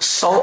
100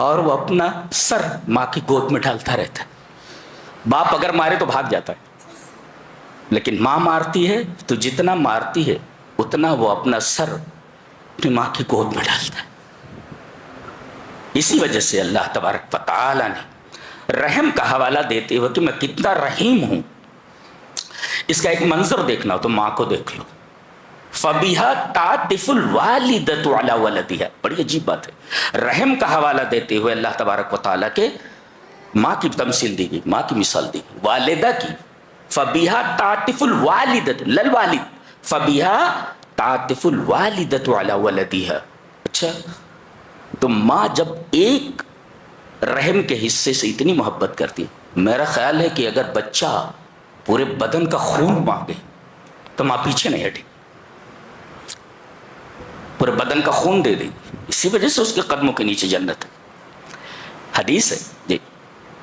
اور وہ اپنا سر ماں کی گود میں ڈالتا رہتا ہے. باپ اگر مارے تو بھاگ جاتا ہے، لیکن ماں مارتی ہے تو جتنا مارتی ہے اتنا وہ اپنا سر اپنی ماں کی گود میں ڈالتا ہے. اسی وجہ سے اللہ تبارک و تعالی نے رحم کا حوالہ دیتے ہوئے کہ میں کتنا رحیم ہوں، اس کا ایک منظر دیکھنا ہو تو ماں کو دیکھ لو. فَبِهَا تَعْطِفُ الْوَالِدَةُ عَلَى وَلَدِهَا. بڑی عجیب بات ہے. رحم کا حوالہ دیتے ہوئے اللہ تبارک و تعالیٰ کے ماں کی تمثیل دی گئی، ماں کی مثال دی گئی، والدہ کی. فَبِهَا تَعْطِفُ الْوَالِدَةُ للوالد فَبِهَا تَعْطِفُ الْوَالِدَةُ عَلَى وَلَدِهَا. اچھا، تو ماں جب ایک رحم کے حصے سے اتنی محبت کرتی ہے، میرا خیال ہے کہ اگر بچہ پورے بدن کا خون مانگے تو ماں پیچھے نہیں ہٹے، پورے بدن کا خون دے دے. اسی وجہ سے اس کے قدموں کے نیچے جنت ہے. حدیث ہے جی.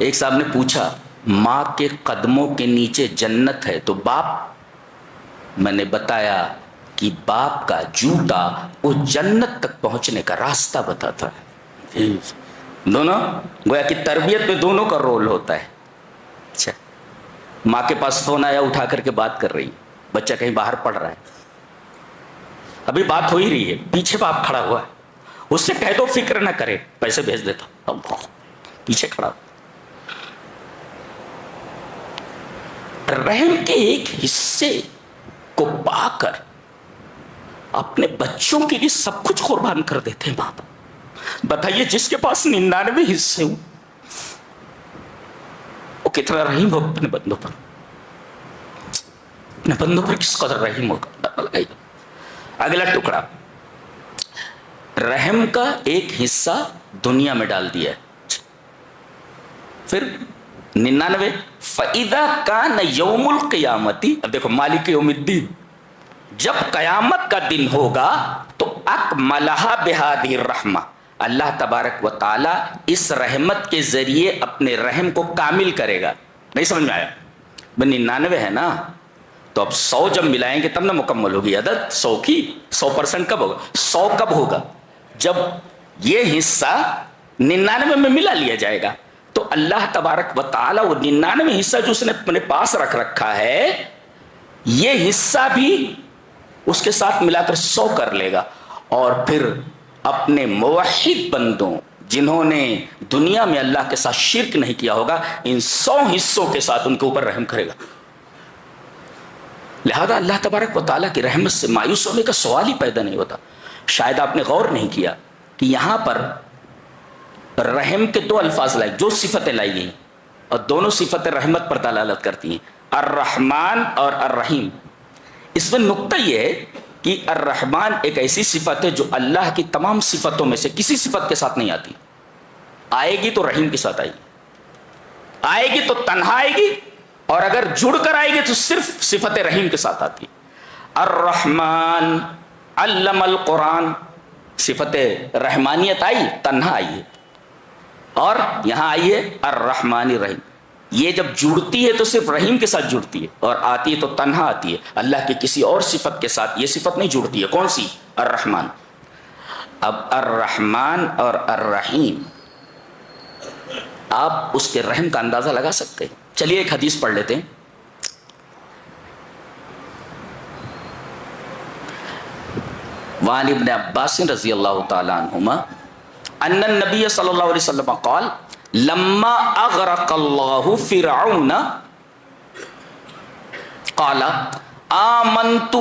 ایک صاحب نے پوچھا ماں کے قدموں کے نیچے جنت ہے تو باپ؟ میں نے بتایا کہ باپ کا جوتا اس جنت تک پہنچنے کا راستہ بتاتا ہے. دونوں گویا کہ تربیت میں دونوں کا رول ہوتا ہے. اچھا، ماں کے پاس فون آیا، اٹھا کر کے بات کر رہی، بچہ کہیں باہر پڑھ رہا ہے، ابھی بات ہو ہی رہی ہے، پیچھے باپ کھڑا ہوا ہے، اس سے کہہ دو فکر نہ کرے، پیسے بھیج دیتا ہوں. پیچھے کھڑا. رحم کے ایک حصے کو پا کر اپنے بچوں کے لیے سب کچھ قربان کر دیتے ہیں باپ. بتائیے جس کے پاس 99 حصے ہوں وہ کتنا رحیم ہو اپنے بندوں پر. اپنے بندوں پر کس قدر رحیم ہوگا. اگلا ٹکڑا، رحم کا ایک حصہ دنیا میں ڈال دیا ہے. پھر 99 فَإِذَا كَانَ يَوْمُ الْقِيَامَةِ. اب دیکھو مالک یوم الدین، جب قیامت کا دن ہوگا تو اکملها بهذه الرحمہ، اللہ تبارک و تعالی اس رحمت کے ذریعے اپنے رحم کو کامل کرے گا. نہیں سمجھ میں آیا؟ 99 ہے نا، تو اب 100 جب ملائیں گے تب نہ مکمل ہوگی عدد 100 کی. 100% کب ہوگا؟ 100 کب ہوگا؟ جب یہ حصہ 99 میں ملا لیا جائے گا. تو اللہ تبارک و تعالی وہ 99 حصہ جو اس نے اپنے پاس رکھ رکھا ہے، یہ حصہ بھی اس کے ساتھ ملا کر 100 کر لے گا، اور پھر اپنے موحد بندوں جنہوں نے دنیا میں اللہ کے ساتھ شرک نہیں کیا ہوگا، ان 100 حصوں کے ساتھ ان کے اوپر رحم کرے گا. لہذا اللہ تبارک و تعالیٰ کی رحمت سے مایوس ہونے کا سوال ہی پیدا نہیں ہوتا. شاید آپ نے غور نہیں کیا کہ یہاں پر رحم کے 2 الفاظ لائے، جو صفتیں لائی گئی اور دونوں صفتیں رحمت پر دلالت کرتی ہیں، الرحمن اور الرحیم. اس میں نقطہ یہ ہے کہ الرحمن ایک ایسی صفت ہے جو اللہ کی تمام صفتوں میں سے کسی صفت کے ساتھ نہیں آتی. آئے گی تو رحیم کے ساتھ آئے گی، آئے گی تو تنہا آئے گی، اور اگر جڑ کر آئے گی تو صرف صفت رحیم کے ساتھ آتی ہے. الرحمن علم القرآن، صفت رحمانیت آئی، تنہا آئی ہے، اور یہاں آئی ہے الرحمن الرحیم. یہ جب جڑتی ہے تو صرف رحیم کے ساتھ جڑتی ہے، اور آتی ہے تو تنہا آتی ہے، اللہ کے کسی اور صفت کے ساتھ یہ صفت نہیں جڑتی ہے. کون سی؟ الرحمن. اب الرحمن اور الرحیم آپ اس کے رحم کا اندازہ لگا سکتے ہیں. چلیے ایک حدیث پڑھ لیتے ہیں. وعن ابن عباس رضی اللہ تعالی عنہما ان النبی صلی اللہ علیہ وسلم قال لما اغرق اللہ فرعون قال آمنت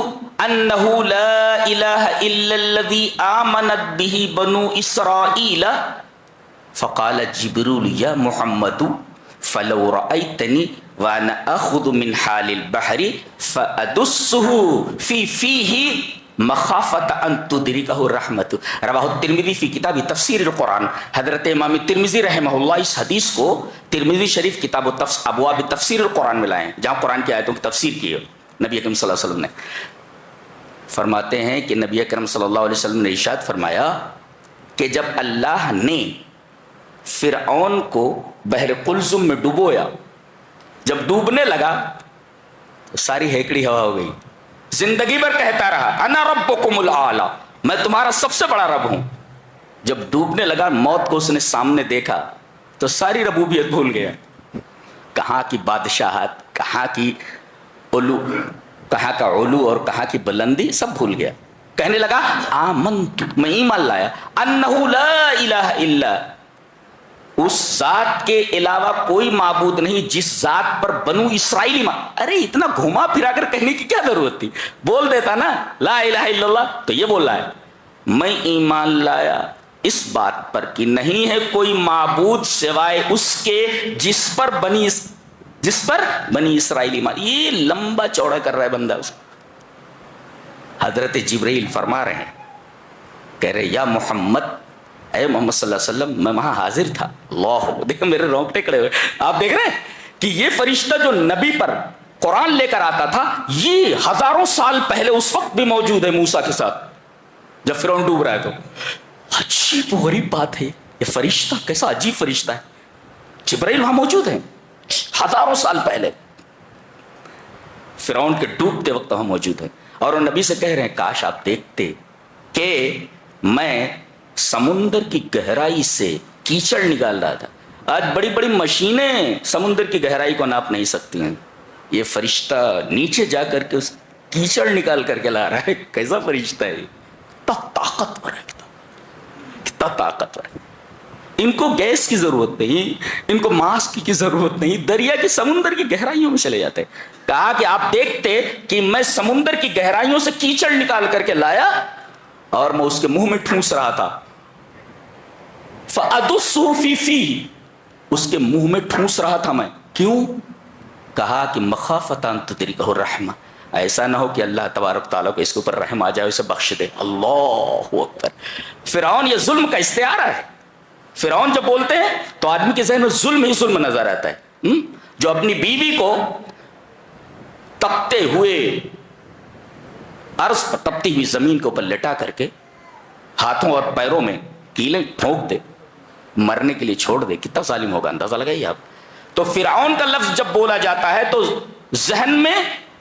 انه لا اله الا الذي آمنت به بنو اسرائیل فقال جبریل یا محمد فلو رأيتني وانا اخذ من حال البحر فادسه في فيه مخافت ان تدرکہ رحمت. رواہ الترمذی فی کتاب تفسیر القرآن. حضرت امام ترمذی رحمہ اللہ اس حدیث کو ترمذی شریف کتاب ابواب تفسیر القرآن میں لائیں، جہاں قرآن کی آیتوں کی تفسیر کی ہے نبی اکرم صلی اللہ علیہ وسلم نے. فرماتے ہیں کہ نبی اکرم صلی اللہ علیہ وسلم نے ارشاد فرمایا کہ جب اللہ نے فرعون کو بحر قلزم میں ڈبویا، جب ڈوبنے لگا تو ساری ہیکڑی ہوا ہو گئی. زندگی بھر کہتا رہا انا ربکم الاعلی، میں تمہارا سب سے بڑا رب ہوں. جب ڈوبنے لگا موت کو اس نے سامنے دیکھا تو ساری ربوبیت بھول گیا، کہاں کی بادشاہت، کہاں کی علو، کہاں کا علو اور کہاں کی بلندی سب بھول گیا. کہنے لگا آمنت، میں ایمان لایا، انہ لا الہ الا، اس ذات کے علاوہ کوئی معبود نہیں جس ذات پر بنو اسرائیلی ارے اتنا گھما پھرا کر کہنے کی کیا ضرورت تھی، بول دیتا نا لا الہ الا اللہ. تو یہ بول رہا ہے میں ایمان لایا اس بات پر کہ نہیں ہے کوئی معبود سوائے اس کے جس پر بنی اسرائیلی یہ لمبا چوڑا کر رہا ہے بندہ اس کو. حضرت جبرائیل فرما رہے ہیں، کہہ رہے یا محمد، اے محمد صلی اللہ علیہ وسلم، میں وہاں حاضر تھا. اللہ، دیکھو میرے رونگٹے کھڑے ہوئے. آپ دیکھ رہے ہیں کہ یہ فرشتہ جو نبی پر قرآن لے کر آتا تھا یہ ہزاروں سال پہلے اس وقت بھی موجود ہے موسیٰ کے ساتھ جب فرعون ڈوب رہا ہے. تو عجیب و غریب بات ہے، یہ فرشتہ کیسا عجیب فرشتہ ہے. جبرائیل وہاں موجود ہیں ہزاروں سال پہلے، فرعون کے ڈوبتے وقت وہاں موجود ہیں. اور وہ نبی سے کہہ رہے ہیں کاش آپ دیکھتے کہ میں سمندر کی گہرائی سے کیچڑ نکال رہا تھا. آج بڑی بڑی مشینیں سمندر کی گہرائی کو ناپ نہیں سکتی ہیں، یہ فرشتہ نیچے جا کر کے اس کیچڑ نکال کر کے لا رہا ہے. کیسا فرشتہ ہے، کتنا طاقتور ہے، کتنا طاقتور ہے. ان کو گیس کی ضرورت نہیں، ان کو ماسک کی ضرورت نہیں، دریا کی سمندر کی گہرائیوں میں چلے جاتے. کہا کہ آپ دیکھتے کہ میں سمندر کی گہرائیوں سے کیچڑ نکال کر کے لایا اور میں اس کے منہ میں ٹھونس رہا تھا. فَأَدُسُّهُ فِي فِيهِ، اس کے منہ میں ٹھونس رہا تھا میں. کیوں؟ کہا کہ مخافۃ ان تدرکہ الرحمہ، ایسا نہ ہو کہ اللہ تبارک تعالیٰ کو اس کے اوپر رحم آ جائے، اسے بخش دے. اللہ اکبر. فرعون یہ ظلم کا استعارہ ہے. فرعون جب بولتے ہیں تو آدمی کے ذہن میں ظلم ہی ظلم نظر آتا ہے. جو اپنی بیوی کو تپتے ہوئے عرض پر، تپتی ہوئی زمین کے اوپر لٹا کر کے ہاتھوں اور پیروں میں کیلیں ٹھونک دے، مرنے کے لیے چھوڑ دے، کتنا ظالم ہوگا اندازہ لگائیے آپ. تو فرعون کا لفظ جب بولا جاتا ہے تو ذہن میں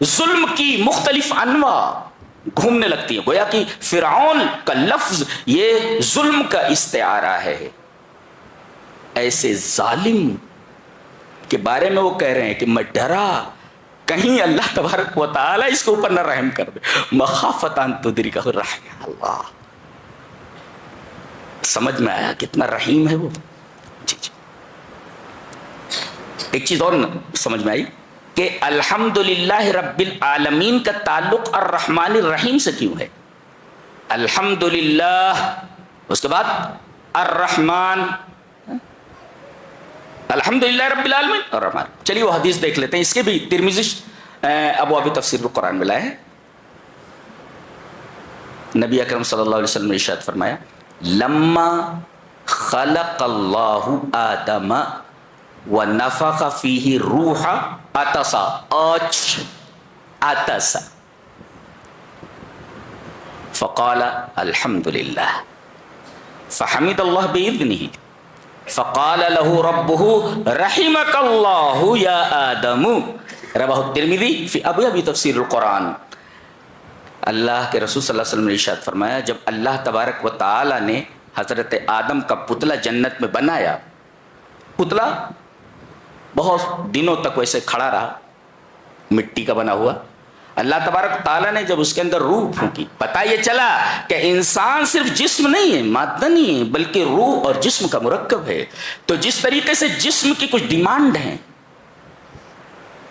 ظلم کی مختلف انواع گھومنے لگتی ہیں، گویا کہ فرعون کا لفظ یہ ظلم کا استعارہ ہے. ایسے ظالم کے بارے میں وہ کہہ رہے ہیں کہ میں ڈرا کہیں اللہ تبارک و تعالی اس کے اوپر نہ رحم کر دے. مخافۃ ان تدرکہ الرحمہ. اللہ، سمجھ میں آیا کتنا رحیم ہے وہ. جی جی. ایک چیز اور سمجھ میں آئی کہ الحمدللہ رب العالمین کا تعلق الرحمن الرحیم سے کیوں ہے. الحمدللہ، اس کے بعد الرحمن، الحمدللہ رب العالمین الرحمن. چلیے وہ حدیث دیکھ لیتے ہیں، اس کے بھی ترمذی ابواب تفسیر القرآن میں لائے ہیں. نبی اکرم صلی اللہ علیہ وسلم نے ارشاد فرمایا لما خلق اللہ آدم ونفخ فیہ روح عطسا، عطسا فقال الحمدللہ فحمد اللہ بإذنہ فقال له ربه رحمك الله يا آدم. رواه الترمذی فی ابواب تفسیر القرآن. اللہ کے رسول صلی اللہ علیہ وسلم نے ارشاد فرمایا جب اللہ تبارک و تعالی نے حضرت آدم کا پتلا جنت میں بنایا، پتلا بہت دنوں تک ویسے کھڑا رہا، مٹی کا بنا ہوا. اللہ تبارک تعالیٰ نے جب اس کے اندر روح پھونکی، پتہ یہ چلا کہ انسان صرف جسم نہیں ہے، مادہ نہیں ہے، بلکہ روح اور جسم کا مرکب ہے. تو جس طریقے سے جسم کی کچھ ڈیمانڈ ہیں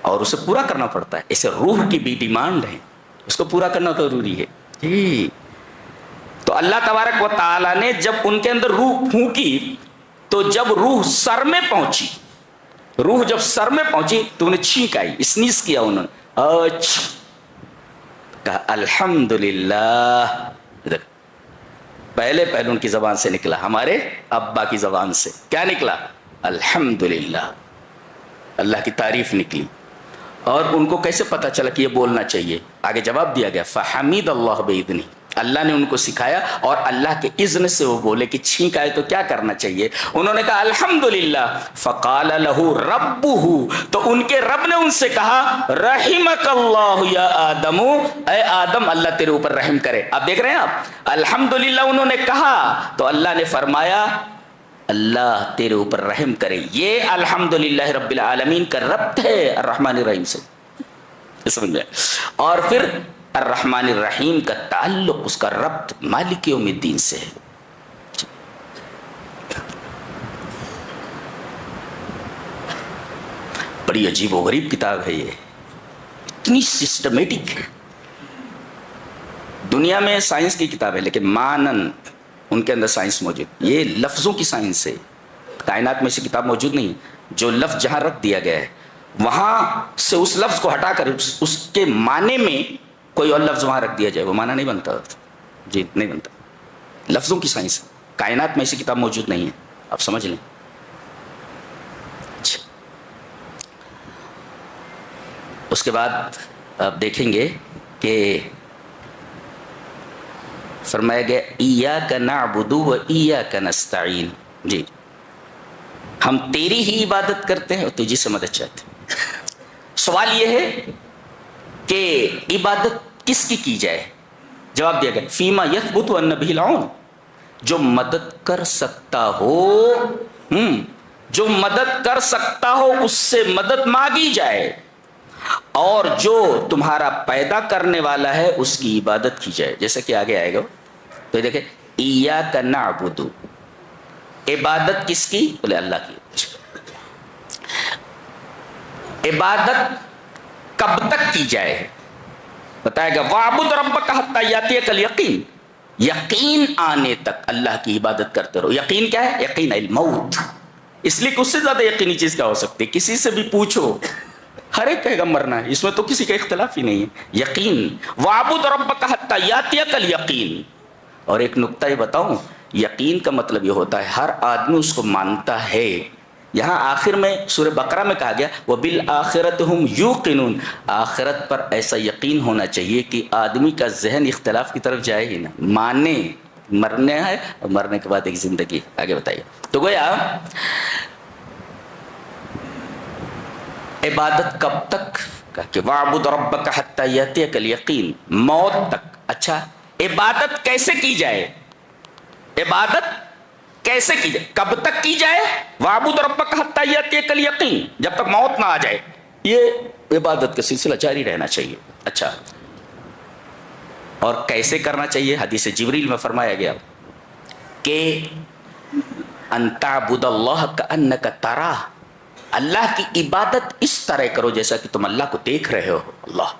اور اسے پورا کرنا پڑتا ہے، اسے روح کی بھی ڈیمانڈ ہے، اس کو پورا کرنا ضروری ہے. جی. تو اللہ تبارک و تعالیٰ نے جب ان کے اندر روح پھونکی تو جب روح سر میں پہنچی، روح جب سر میں پہنچی تو انہیں چھینک آئی، اسنیز کیا انہوں نے، کہا الحمدللہ. پہلے ان کی زبان سے نکلا، ہمارے ابا کی زبان سے کیا نکلا؟ الحمدللہ، اللہ کی تعریف نکلی. اور ان کو کیسے پتا چلا کہ یہ بولنا چاہیے؟ آگے جواب دیا گیا فحمید اللہ بإذنہ، اللہ نے ان کو سکھایا اور اللہ کے اذن سے وہ بولے کہ چھینک آئے تو کیا کرنا چاہیے. انہوں نے کہا الحمدللہ. فقال له ربه, تو ان کے رب نے ان سے کہا رحمک اللہ یا آدم, اے آدم اللہ تیرے اوپر رحم کرے. آپ دیکھ رہے ہیں آپ, الحمدللہ انہوں نے کہا تو اللہ نے فرمایا اللہ تیرے اوپر رحم کرے. یہ الحمدللہ رب العالمین کا ربط ہے الرحمن الرحیم سے, سمجھ میں. اور پھر الرحمن الرحیم کا تعلق, اس کا ربط مالک یوم الدین سے ہے. بڑی عجیب و غریب کتاب ہے یہ, اتنی سسٹمیٹک ہے. دنیا میں سائنس کی کتاب ہے لیکن مانن ان کے اندر سائنس موجود. یہ لفظوں کی سائنس ہے, کائنات میں سے کتاب موجود نہیں. جو لفظ جہاں رکھ دیا گیا ہے وہاں سے اس لفظ کو ہٹا کر اس کے معنی میں کوئی اور لفظ وہاں رکھ دیا جائے, وہ معنی نہیں بنتا. جی نہیں بنتا. لفظوں کی سائنس, کائنات میں ایسی کتاب موجود نہیں ہے, آپ سمجھ لیں. اس کے بعد آپ دیکھیں گے کہ فرمایا گیا ایاک نعبد و ایاک نستعین. جی ہم تیری ہی عبادت کرتے ہیں اور تجھی سے مدد چاہتے ہیں. سوال یہ ہے کہ عبادت کس کی جائے؟ جواب دیا گیا فیما یثبت ان به العون, جو مدد کر سکتا ہو, جو مدد کر سکتا ہو اس سے مدد مانگی جائے, اور جو تمہارا پیدا کرنے والا ہے اس کی عبادت کی جائے. جیسا کہ آگے آئے گا تو دیکھیں ایاک نعبد, عبادت کس کی؟ بولے اللہ کی. عبادت کب تک کی جائے بتائے گا وَاعْبُدْ رَبَّكَ حَتَّى يَأْتِيَكَ الْيَقِينُ, یقین آنے تک اللہ کی عبادت کرتے رہو. یقین کیا ہے؟ یقین الموت. اس لیے کہ اس سے زیادہ یقینی چیز کیا ہو سکتی ہے؟ کسی سے بھی پوچھو ہر ایک کہے گا مرنا ہے, اس میں تو کسی کا اختلاف ہی نہیں ہے. یقین وَاعْبُدْ رَبَّكَ حَتَّى يَأْتِيَكَ الْيَقِينُ. اور ایک نکتہ یہ بتاؤں, یقین کا مطلب یہ ہوتا ہے ہر آدمی اس کو مانتا ہے. یہاں آخر میں سورہ بقرہ میں کہا گیا وَبِالْآخِرَةِ هُمْ يُوقِنُونَ, آخرت پر ایسا یقین ہونا چاہیے کہ آدمی کا ذہن اختلاف کی طرف جائے ہی نہ, مانے مرنے ہے اور مرنے کے بعد ایک زندگی. آگے بتائیے. تو گویا عبادت کب تک کہ وَاعْبُدْ رَبَّكَ حَتَّى يَأْتِيَكَ الْيَقِينُ, موت تک. اچھا عبادت کیسے کی جائے؟ عبادت کیسے کی جائے, کب تک کی جائے؟ وَاعْبُدْ رَبَّكَ حَتَّى يَأْتِيَكَ الْيَقِينُ, جب تک موت نہ آ جائے. یہ عبادت کا سلسلہ جاری رہنا چاہیے. اچھا اور کیسے کرنا چاہیے؟ حدیث جبریل میں فرمایا گیا کہ ان تعبد اللہ کأنک تراہ, اللہ کی عبادت اس طرح کرو جیسا کہ تم اللہ کو دیکھ رہے ہو. اللہ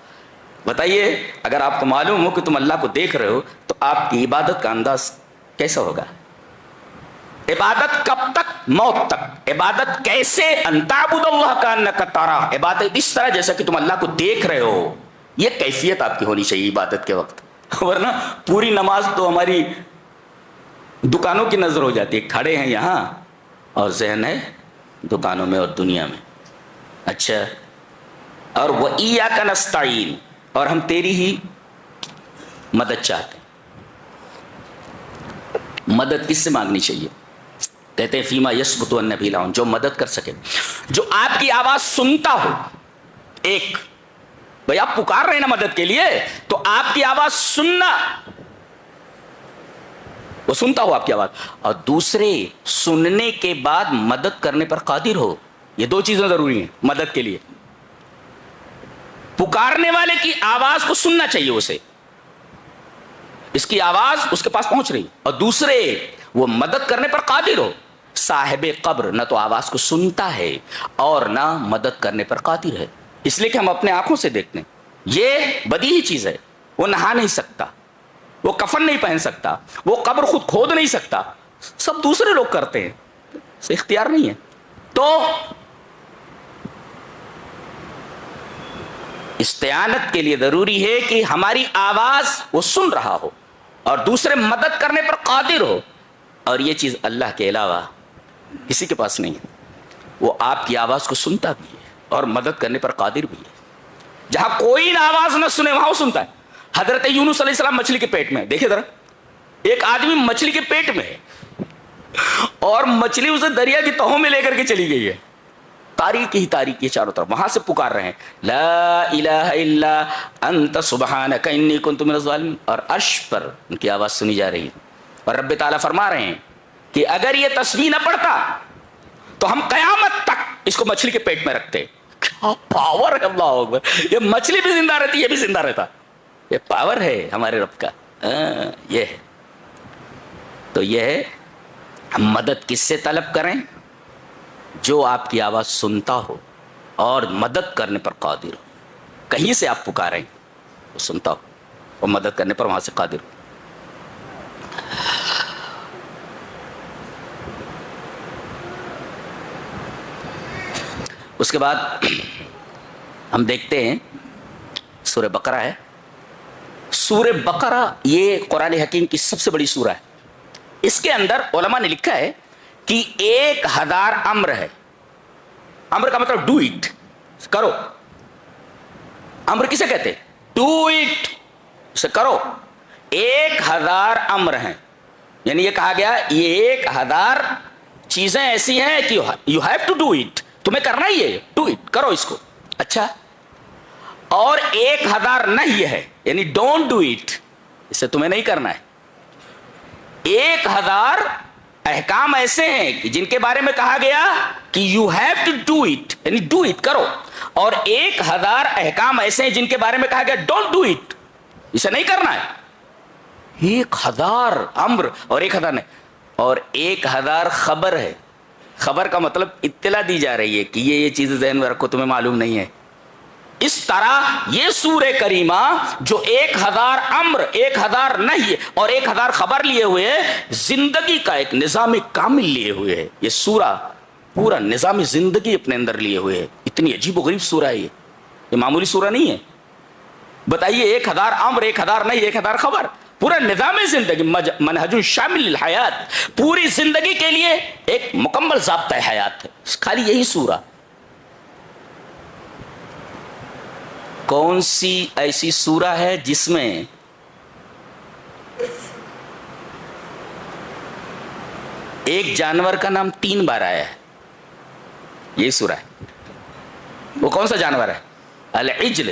بتائیے, اگر آپ کو معلوم ہو کہ تم اللہ کو دیکھ رہے ہو تو آپ کی عبادت کا انداز کیسا ہوگا؟ عبادت کب تک؟ موت تک. عبادت کیسے؟ ان تعبد اللہ کأنک تراہ, عبادت اس طرح جیسا کہ تم اللہ کو دیکھ رہے ہو. یہ کیفیت آپ کی ہونی چاہیے عبادت کے وقت, ورنہ پوری نماز تو ہماری دکانوں کی نظر ہو جاتی ہے. کھڑے ہیں یہاں اور ذہن ہے دکانوں میں اور دنیا میں. اچھا اور وَإِيَّاكَ نَسْتَعِينُ, اور ہم تیری ہی مدد چاہتے ہیں. مدد کس سے مانگنی چاہیے؟ کہتے ہیں فیما یثبت ان به العون, جو مدد کر سکے, جو آپ کی آواز سنتا ہو. ایک بھئی آپ پکار رہے ہیں نا مدد کے لیے, تو آپ کی آواز سننا, وہ سنتا ہو آپ کی آواز, اور دوسرے سننے کے بعد مدد کرنے پر قادر ہو. یہ دو چیزیں ضروری ہیں مدد کے لیے. پکارنے والے کی آواز کو سننا چاہیے اسے, اس کی آواز اس کے پاس پہنچ رہی, اور دوسرے وہ مدد کرنے پر قادر ہو. صاحب قبر نہ تو آواز کو سنتا ہے اور نہ مدد کرنے پر قادر ہے, اس لیے کہ ہم اپنے آنکھوں سے دیکھتے ہیں. یہ بدیہی چیز ہے. وہ نہا نہیں سکتا, وہ کفن نہیں پہن سکتا, وہ قبر خود کھود نہیں سکتا, سب دوسرے لوگ کرتے ہیں, اسے اختیار نہیں ہے. تو استعانت کے لیے ضروری ہے کہ ہماری آواز وہ سن رہا ہو اور دوسرے مدد کرنے پر قادر ہو, اور یہ چیز اللہ کے علاوہ کسی کے پاس نہیں ہے. وہ آپ کی آواز کو سنتا بھی ہے اور مدد کرنے پر قادر بھی ہے. جہاں کوئی آواز نہ سنے وہاں وہ سنتا ہے. حضرت یونس علیہ السلام مچھلی کے پیٹ میں. دیکھیں ذرا, ایک آدمی مچھلی کے پیٹ میں ہے اور مچھلی اسے دریا کی تہوں میں لے کر کے چلی گئی ہے, تاریکی ہی تاریکی چاروں طرف, وہاں سے پکار رہے ہیں لا الہ الا انت سبحانک انی کنت من الظالمین, اور عرش پر ان کی آواز سنی جا رہی ہے. اور رب تعالیٰ فرما رہے ہیں کہ اگر یہ تسبیح نہ پڑھتا تو ہم قیامت تک اس کو مچھلی کے پیٹ میں رکھتے. کیا پاور ہے, اللہ اکبر. یہ مچھلی بھی زندہ رہتی, یہ بھی زندہ رہتا. یہ پاور ہے ہمارے رب کا. یہ ہے. تو یہ ہے, ہم مدد کس سے طلب کریں؟ جو آپ کی آواز سنتا ہو اور مدد کرنے پر قادر ہو. کہیں سے آپ پکاریں وہ سنتا ہو اور مدد کرنے پر وہاں سے قادر ہو. اس کے بعد ہم دیکھتے ہیں سورہ بقرہ ہے. سورہ بقرہ یہ قرآن حکیم کی سب سے بڑی سورہ ہے. اس کے اندر علماء نے لکھا ہے کہ 1000 امر ہے. امر کا مطلب ڈو اٹ, کرو. امر کسے کہتے ہیں؟ ڈو اٹ, اسے کرو. 1000 امر ہیں, یعنی یہ کہا گیا یہ 1000 چیزیں ایسی ہیں کہ you have to do it, تمہیں کرنا ہی ہے, ڈو اٹ, کرو اس کو. اچھا, اور 1000 نہیں ہے, یعنی ڈونٹ ڈو اٹ, اسے تمہیں نہیں کرنا ہے. 1000 احکام ایسے ہیں کہ جن کے بارے میں کہا گیا کہ you have to do it, یعنی ڈو اٹ, کرو. اور 1000 احکام ایسے ہیں جن کے بارے میں کہا گیا ڈونٹ ڈو اٹ, اسے نہیں کرنا ہے. 1000 امر اور 1000 نہیں, اور 1000 خبر ہے. خبر کا مطلب اطلاع دی جا رہی ہے کہ یہ چیزیں ذہن میں رکھو, تمہیں معلوم نہیں ہے. اس طرح یہ سورہ کریمہ جو 1000 امر 1000 نہیں اور 1000 خبر لیے ہوئے ہے, زندگی کا ایک نظام کامل لیے ہوئے ہے. یہ سورہ پورا نظام زندگی اپنے اندر لیے ہوئے ہے. اتنی عجیب و غریب سورہ ہے یہ معمولی سورہ نہیں ہے. بتائیے 1000 امر 1000 نہیں 1000 خبر, پورا نظام زندگی, منہج شامل الحیات, پوری زندگی کے لیے ایک مکمل ضابطہ حیات ہے. خالی یہی سورہ. کون سی ایسی سورہ ہے جس میں ایک جانور کا نام 3 بار آیا ہے؟ یہی سورہ ہے. وہ کون سا جانور ہے؟ العجل,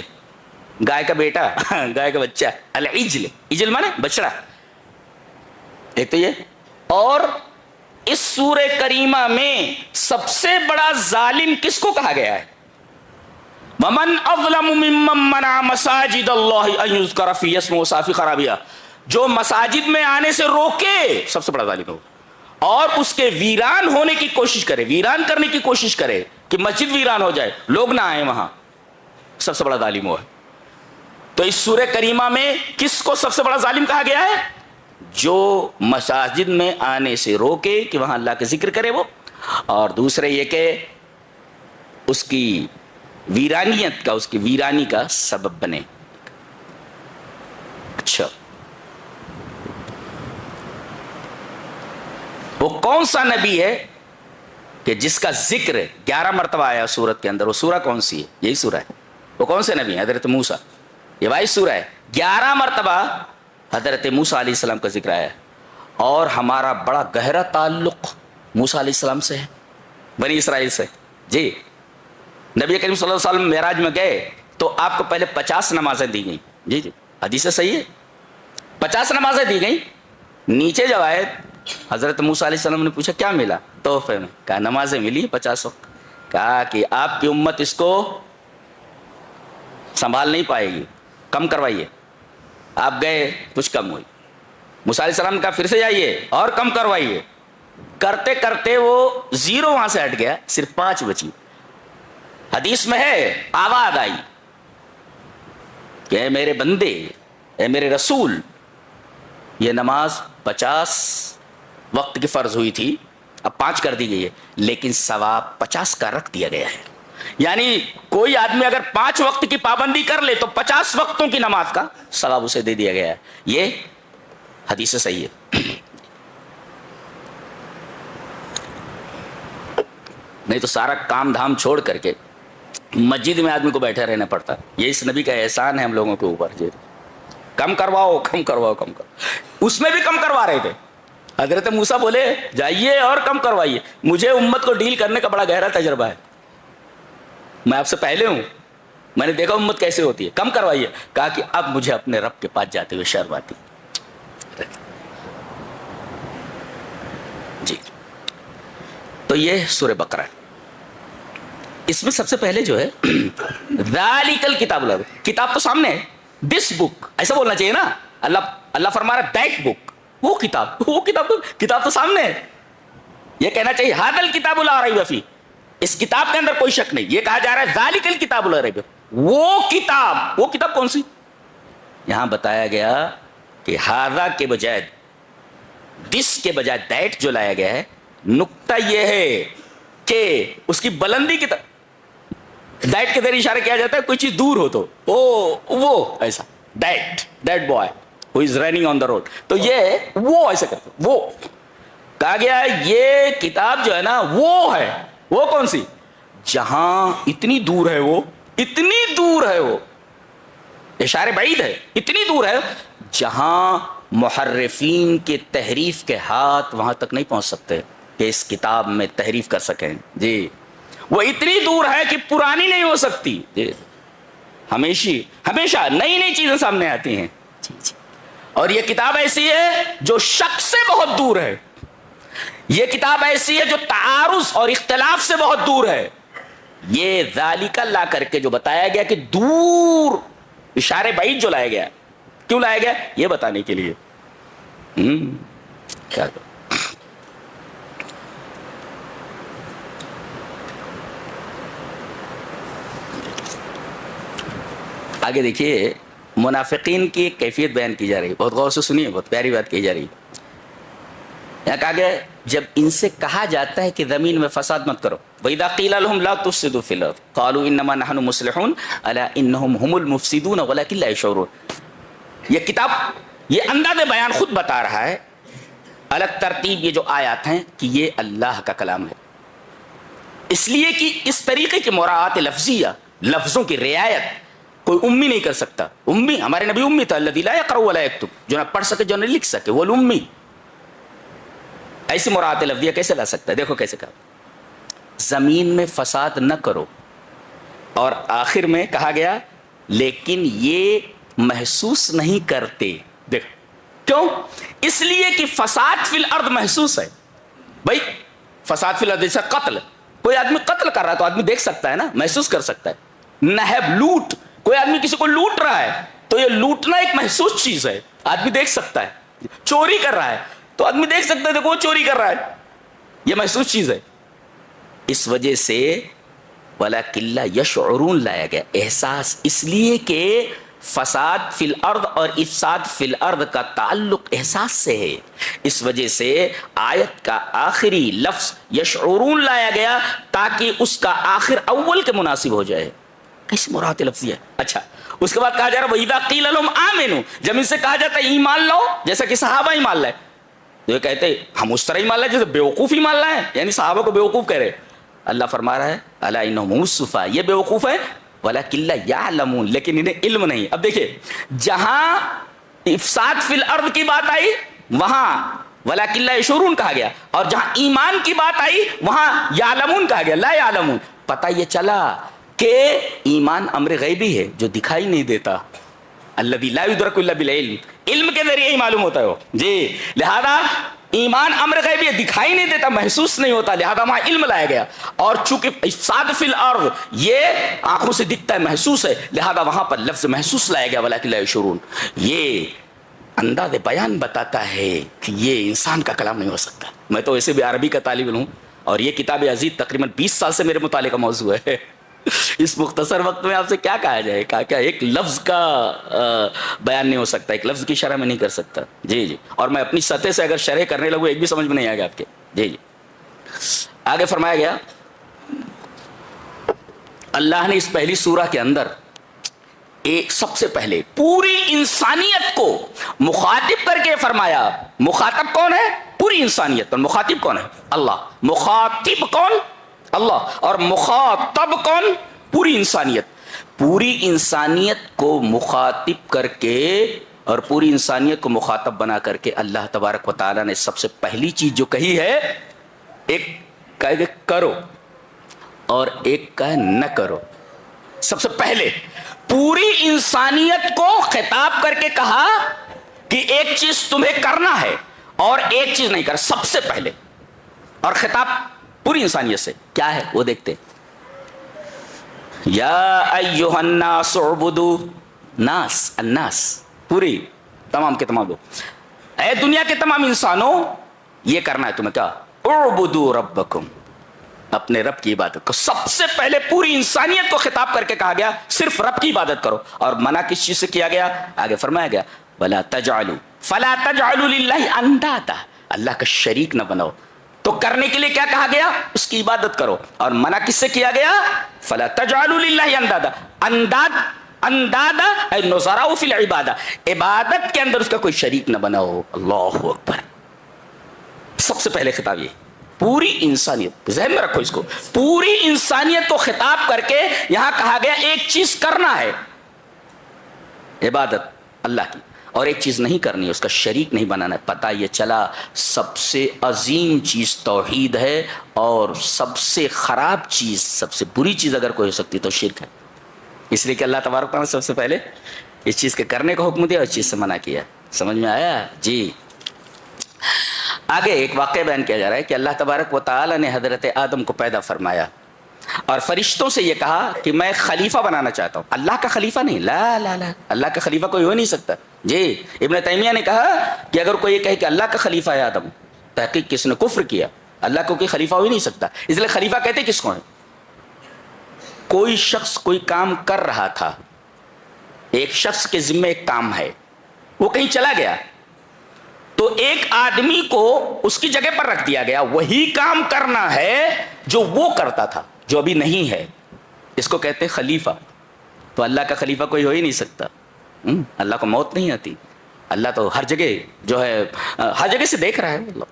گائے کا بیٹا, گائے کا بچہ. العجل, عجل مانے بچڑا. ایک تو یہ, اور اس سورہ کریمہ میں سب سے بڑا ظالم کس کو کہا گیا ہے؟ وَمَنْ أَظْلَمُ مِمَّنْ مَنَعَ مَسَاجِدَ اللَّهِ أَنْ يُذْكَرَ فِيهِ اسْمُهُ وَسَعَىٰ فِي خَرَابِهَا, جو مساجد میں آنے سے روکے, سب سے بڑا ظالم ہو, اور اس کے ویران ہونے کی کوشش کرے, ویران کرنے کی کوشش کرے کہ مسجد ویران ہو جائے, لوگ نہ آئیں وہاں, سب سے بڑا ظالم ہو ہے. تو اس سورہ کریمہ میں کس کو سب سے بڑا ظالم کہا گیا ہے؟ جو مساجد میں آنے سے روکے کہ وہاں اللہ کا ذکر کرے وہ, اور دوسرے یہ کہ اس کی ویرانیت کا, اس کی ویرانی کا سبب بنے. اچھا, وہ کون سا نبی ہے کہ جس کا ذکر 11 مرتبہ آیا سورت کے اندر؟ وہ سورہ کون سی ہے؟ یہی سورہ ہے. وہ کون سے نبی ہیں؟ حضرت موسیٰ. یہ واحد سورہ ہے, 11 مرتبہ حضرت موسیٰ علیہ السلام کا ذکر آیا ہے. اور ہمارا بڑا گہرا تعلق موسیٰ علیہ السلام سے ہے, بنی اسرائیل سے. جی, نبی کریم صلی اللہ علیہ وسلم معراج میں گئے تو آپ کو پہلے 50 نمازیں دی گئیں. جی جی, حدیث صحیح ہے, 50 نمازیں دی گئیں. نیچے جب آئے حضرت موسیٰ علیہ السلام نے پوچھا کیا ملا تحفے میں؟ کہا نمازیں ملی 50 وقت. کہا کہ آپ کی امت اس کو سنبھال نہیں پائے گی, کم کروائیے. آپ گئے, کچھ کم ہوئی. موسیٰ علیہ السلام نے کہا پھر سے جائیے اور کم کروائیے. کرتے کرتے وہ 0 وہاں سے ہٹ گیا, صرف 5 بچی. حدیث میں ہے آواز آئی کہ اے میرے بندے, اے میرے رسول, یہ نماز 50 وقت کی فرض ہوئی تھی, اب 5 کر دی گئی ہے, لیکن ثواب 50 کا رکھ دیا گیا ہے. یعنی کوئی آدمی اگر 5 وقت کی پابندی کر لے تو 50 وقتوں کی نماز کا ثواب اسے دے دیا گیا ہے. یہ حدیث صحیح ہے. نہیں تو سارا کام دھام چھوڑ کر کے مسجد میں آدمی کو بیٹھے رہنا پڑتا. یہ اس نبی کا احسان ہے ہم لوگوں کے اوپر. کم کرواؤ کم کرواؤ کم کرواؤ. اس میں بھی کم کروا رہے تھے. حضرت موسیٰ بولے جائیے اور کم کروائیے, مجھے امت کو ڈیل کرنے کا بڑا گہرا تجربہ ہے, میں آپ سے پہلے ہوں, میں نے دیکھا امت کیسے ہوتی ہے, کم کروائیے. کہا کہ اب مجھے اپنے رب کے پاس جاتے ہوئے شرم آتی. جی تو یہ سورہ بقرہ ہے. اس میں سب سے پہلے جو ہے ذالک الکتاب, کتاب تو سامنے ہے, دس بک ایسا بولنا چاہیے نا. اللہ فرما رہا دیٹ بک, وہ کتاب تو سامنے ہے. یہ کہنا چاہیے ھذا الکتاب لا ریب فیہ, اس کتاب کے اندر کوئی شک نہیں. یہ کہا جا رہا ہے ذالک الکتاب لا ریب, وہ کتاب کون سی؟ یہاں بتایا گیا کہ ھذا کے بجائے دس کے بجائے دیٹ جو لایا گیا ہے, نقطہ یہ ہے کہ اس کی بلندی کی طرف دیٹ کے ذریعے اشارہ کیا جاتا ہے, کوئی چیز دور ہو تو وہ ایسا that boy who is running on the road, تو یہ وہ ایسا کرتا, وہ کہا گیا ہے یہ کتاب جو ہے نا وہ ہے. وہ کون سی؟ جہاں اتنی دور ہے, وہ اشارے بعید ہے, اتنی دور ہے جہاں محرفین کے تحریف کے ہاتھ وہاں تک نہیں پہنچ سکتے کہ اس کتاب میں تحریف کر سکیں. جی وہ اتنی دور ہے کہ پرانی نہیں ہو سکتی. جی ہمیشہ نئی چیزیں سامنے آتی ہیں. جی اور یہ کتاب ایسی ہے جو شک سے بہت دور ہے. یہ کتاب ایسی ہے جو تعارض اور اختلاف سے بہت دور ہے. یہ ذالک لا کر کے جو بتایا گیا کہ دور, اشارے بعید جو لایا گیا, کیوں لایا گیا؟ یہ بتانے کے لیے. کیا آگے دیکھیے, منافقین کی ایک کیفیت بیان کی جا رہی ہے, بہت غور سے سنیے, بہت پیاری بات کی جا رہی ہے. یہاں کہا گیا جب ان سے کہا جاتا ہے کہ زمین میں فساد مت کرو, وَإِذَا قِيلَ لَهُمْ لَا تُفْسِدُوا فِي الْأَرْضِ قَالُوا إِنَّمَا نَحْنُ مُصْلِحُونَ أَلَا إِنَّهُمْ هُمُ الْمُفْسِدُونَ وَلَكِنْ لَا يَشْعُرُونَ. یہ کتاب یہ انداز بیان خود بتا رہا ہے, الگ ترتیب یہ جو آیات ہیں کہ یہ اللہ کا کلام ہے, اس لیے کہ اس طریقے کی مراعات لفظیہ, لفظوں کی رعایت کوئی امی نہیں کر سکتا. امی, ہمارے نبی امی تھا, الذی لا یقرأ ولا یکتب, جو نہ پڑھ سکے جو نہ لکھ سکے, وہ الامی. ایسی مراعات لفظیہ کیسے لا سکتا ہے؟ دیکھو کیسے کہا, زمین میں فساد نہ کرو, اور آخر میں کہا گیا لیکن یہ محسوس نہیں کرتے. دیکھ کیوں؟ اس لیے کہ فساد فی الارض محسوس ہے. بھائی فساد فی الارض جیسا قتل, کوئی آدمی قتل کر رہا ہے تو آدمی دیکھ سکتا ہے نا, محسوس کر سکتا ہے. نہب, لوٹ, کوئی آدمی کسی کو لوٹ رہا ہے تو یہ لوٹنا ایک محسوس چیز ہے, آدمی دیکھ سکتا ہے. چوری کر رہا ہے تو آدمی دیکھ سکتا ہے, دیکھو وہ چوری کر رہا ہے, یہ محسوس چیز ہے. اس وجہ سے وَلَكِنْ لَا يَشْعُرُونَ لایا گیا, احساس, اس لیے کہ فساد فی الارض اور افساد فی الارض کا تعلق احساس سے ہے. اس وجہ سے آیت کا آخری لفظ یشعرون لایا گیا تاکہ اس کا آخر اول کے مناسب ہو جائے. کیسی مراد لفظی ہے. اچھا, اس کے بعد کہا جا رہا وَإِذَا قِيلَ لَهُمْ آمِنُوا, جب ان سے کہا جاتا ہے ایمان لاؤ, جیسا کہ صحابہ ایمان لائے, تو یہ کہتے ہیں ہم اس طرح ایمان لائے جیسے بیوقوف ایمان لائے, یعنی صحابہ کو بیوقوف کہہ رہے. اللہ فرما رہا ہے الا انہم هم السفہاء, یہ بیوقوف ہے, ولکن لا یعلمون, لیکن انہیں علم نہیں. اب دیکھیے, جہاں افساد فی الارض کی بات آئی وہاں ولکن لا یشعرون کہا گیا, اور جہاں ایمان کی بات آئی وہاں یعلمون کہا گیا, لا یعلمون. پتہ یہ چلا کہ ایمان امر غیبی ہے جو دکھائی نہیں دیتا, الذی لا یدرک الا بالعلم, علم کے ذریعے ہی معلوم ہوتا ہے وہ. جی, لہذا ایمان امر غیبی ہے, دکھائی نہیں دیتا, محسوس نہیں ہوتا, لہذا وہاں علم لایا گیا. اور چونکہ افساد فی الارض یہ آنکھوں سے دکھتا ہے, محسوس ہے, لہذا وہاں پر لفظ محسوس لایا گیا ولکن لا یشعرون. یہ انداز بیان بتاتا ہے کہ یہ انسان کا کلام نہیں ہو سکتا. میں تو ویسے بھی عربی کا طالب علم ہوں, اور یہ کتاب عزیز تقریباً 20 سال سے میرے مطالعے کا موضوع ہے. اس مختصر وقت میں آپ سے کیا کہا جائے, کیا ایک لفظ کا بیان نہیں ہو سکتا, ایک لفظ کی شرح میں نہیں کر سکتا. جی جی, اور میں اپنی سطح سے اگر شرح کرنے لگوں ایک بھی سمجھ میں نہیں آئے گا آپ کے. جی جی, آگے فرمایا گیا اللہ نے اس پہلی سورہ کے اندر ایک سب سے پہلے پوری انسانیت کو مخاطب کر کے فرمایا. مخاطب کون ہے؟ پوری انسانیت. اور مخاطب کون ہے؟ اللہ. مخاطب کون؟ اللہ. اور مخاطب کون؟ پوری انسانیت. پوری انسانیت کو مخاطب کر کے اور پوری انسانیت کو مخاطب بنا کر کے اللہ تبارک و تعالیٰ نے سب سے پہلی چیز جو کہی ہے، ایک کہے کہ کرو اور ایک کہے نہ کرو. سب سے پہلے پوری انسانیت کو خطاب کر کے کہا کہ ایک چیز تمہیں کرنا ہے اور ایک چیز نہیں کرنا، سب سے پہلے. اور خطاب پوری انسانیت سے کیا ہے وہ دیکھتے. یا ایھا الناس اعبدوا، ناس الناس پوری تمام کے تمام لوگ، اے دنیا کے تمام انسانوں یہ کرنا ہے تمہیں، کیا؟ اعبدوا ربکم، اپنے رب کی عبادت کو. سب سے پہلے پوری انسانیت کو خطاب کر کے کہا گیا صرف رب کی عبادت کرو. اور منع کس چیز سے کیا گیا؟ آگے فرمایا گیا ولا تجعلوا فلا تجعلوا للہ اندادا، اللہ کا شریک نہ بناؤ. تو کرنے کے لیے کیا کہا گیا؟ اس کی عبادت کرو. اور منع کس سے کیا گیا؟ فلا تجعلوا للہ اندادا. اندادا اے نظراء فی العبادہ، عبادت کے اندر اس کا کوئی شریک نہ بناؤ. اللہ اکبر. سب سے پہلے خطاب یہ پوری انسانیت، ذہن میں رکھو اس کو، پوری انسانیت کو خطاب کر کے یہاں کہا گیا ایک چیز کرنا ہے عبادت اللہ کی، اور ایک چیز نہیں کرنی ہے، اس کا شریک نہیں بنانا ہے. پتہ یہ چلا سب سے عظیم چیز توحید ہے، اور سب سے خراب چیز، سب سے بری چیز اگر کوئی ہو سکتی تو شرک ہے. اس لیے کہ اللہ تبارک تعالیٰ نے سب سے پہلے اس چیز کے کرنے کا حکم دیا اور اس چیز سے منع کیا. سمجھ میں آیا؟ جی. آگے ایک واقعہ بیان کیا جا رہا ہے کہ اللہ تبارک و تعالی نے حضرت آدم کو پیدا فرمایا اور فرشتوں سے یہ کہا کہ میں خلیفہ بنانا چاہتا ہوں. اللہ کا خلیفہ نہیں، لا لا لا، اللہ کا خلیفہ کوئی ہو نہیں سکتا. جی. ابن تیمیہ نے کہا کہ اگر کوئی یہ کہے کہ اللہ کا خلیفہ ہے آدم، تحقیق کس نے کفر کیا. اللہ کو کوئی خلیفہ ہو ہی نہیں سکتا. اس لیے خلیفہ کہتے کس کو ہیں؟ کوئی شخص کوئی کام کر رہا تھا، ایک شخص کے ذمہ ایک کام ہے، وہ کہیں چلا گیا تو ایک آدمی کو اس کی جگہ پر رکھ دیا گیا، وہی کام کرنا ہے جو وہ کرتا تھا جو ابھی نہیں ہے. اس کو کہتے ہیں خلیفہ. تو اللہ کا خلیفہ کوئی ہو ہی نہیں سکتا. اللہ کو موت نہیں آتی. اللہ تو ہر جگہ جو ہے ہر جگہ سے دیکھ رہا ہے. اللہ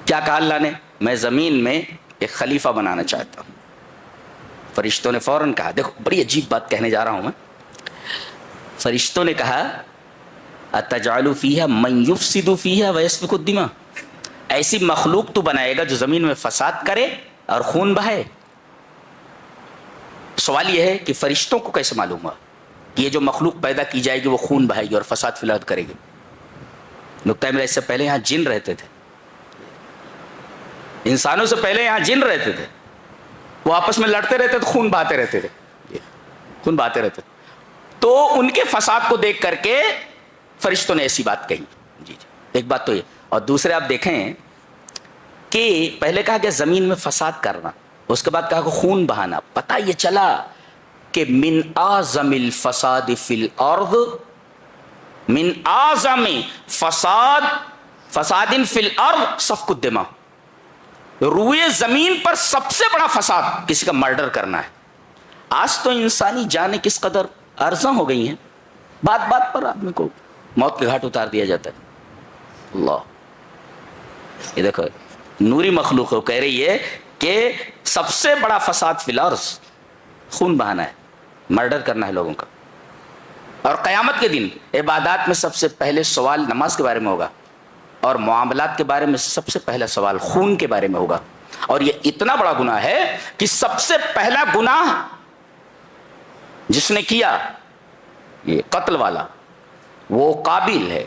کیا کہا اللہ نے؟ میں زمین میں ایک خلیفہ بنانا چاہتا ہوں. فرشتوں نے فوراً کہا، دیکھو بڑی عجیب بات کہنے جا رہا ہوں میں. فرشتوں نے کہا اتجعل فیہا من یفسد فیہا ویسفک الدماء، ایسی مخلوق تو بنائے گا جو زمین میں فساد کرے اور خون بہائے. سوال یہ ہے کہ فرشتوں کو کیسے معلوم ہوا کہ یہ جو مخلوق پیدا کی جائے گی وہ خون بہائے گی اور فساد فی الارض کرے گی؟ نقطہ میرا اس سے پہلے یہاں جن رہتے تھے، انسانوں سے پہلے یہاں جن رہتے تھے. وہ آپس میں لڑتے رہتے تھے، خون بہاتے رہتے تھے، خون بہاتے رہتے تھے. تو ان کے فساد کو دیکھ کر کے فرشتوں نے ایسی بات کہی. جی جی. ایک بات تو یہ. اور دوسرے آپ دیکھیں کہ پہلے کہا کہ زمین میں فساد کرنا، اس کے بعد کہا کہ خون بہانا. پتہ یہ چلا کہ من اعظم الفساد فی الارض، من اعظم فساد فی الارض سفک الدماء، روئے زمین پر سب سے بڑا فساد کسی کا مرڈر کرنا ہے. آج تو انسانی جانیں کس قدر ارزاں ہو گئی ہیں، بات بات پر آدمی کو موت کے گھاٹ اتار دیا جاتا ہے. اللہ، یہ دیکھو نوری مخلوق کہہ رہی ہے کہ سب سے بڑا فساد فی الارض خون بہانا ہے، مرڈر کرنا ہے لوگوں کا. اور قیامت کے دن عبادات میں سب سے پہلے سوال نماز کے بارے میں ہوگا، اور معاملات کے بارے میں سب سے پہلا سوال خون کے بارے میں ہوگا. اور یہ اتنا بڑا گناہ ہے کہ سب سے پہلا گناہ جس نے کیا یہ قتل والا، وہ قابل ہے،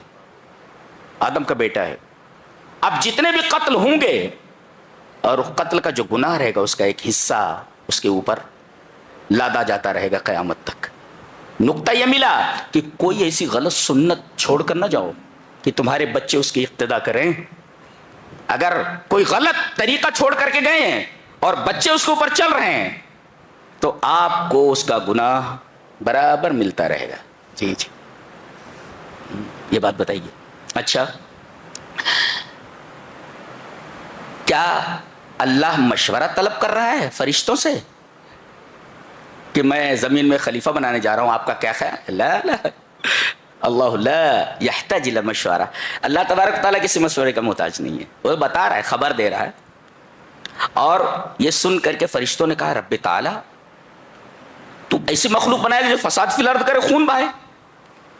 آدم کا بیٹا ہے. اب جتنے بھی قتل ہوں گے اور قتل کا جو گناہ رہے گا اس کا ایک حصہ اس کے اوپر لادا جاتا رہے گا قیامت تک. نقطہ یہ ملا کہ کوئی ایسی غلط سنت چھوڑ کر نہ جاؤ کہ تمہارے بچے اس کی اقتدا کریں. اگر کوئی غلط طریقہ چھوڑ کر کے گئے ہیں اور بچے اس کے اوپر چل رہے ہیں تو آپ کو اس کا گناہ برابر ملتا رہے گا. جی جی. یہ بات بتائیے. اچھا، کیا اللہ مشورہ طلب کر رہا ہے فرشتوں سے کہ میں زمین میں خلیفہ بنانے جا رہا ہوں، آپ کا کیا خیال؟ لا لا، اللہ لا یحتاج الی مشورہ. اللہ تبارک تعالیٰ کسی مشورے کا محتاج نہیں ہے. وہ بتا رہا ہے، خبر دے رہا ہے. اور یہ سن کر کے فرشتوں نے کہا رب تعالیٰ تو ایسی مخلوق بنائے جو فساد فی الارض کرے، خون بہائے.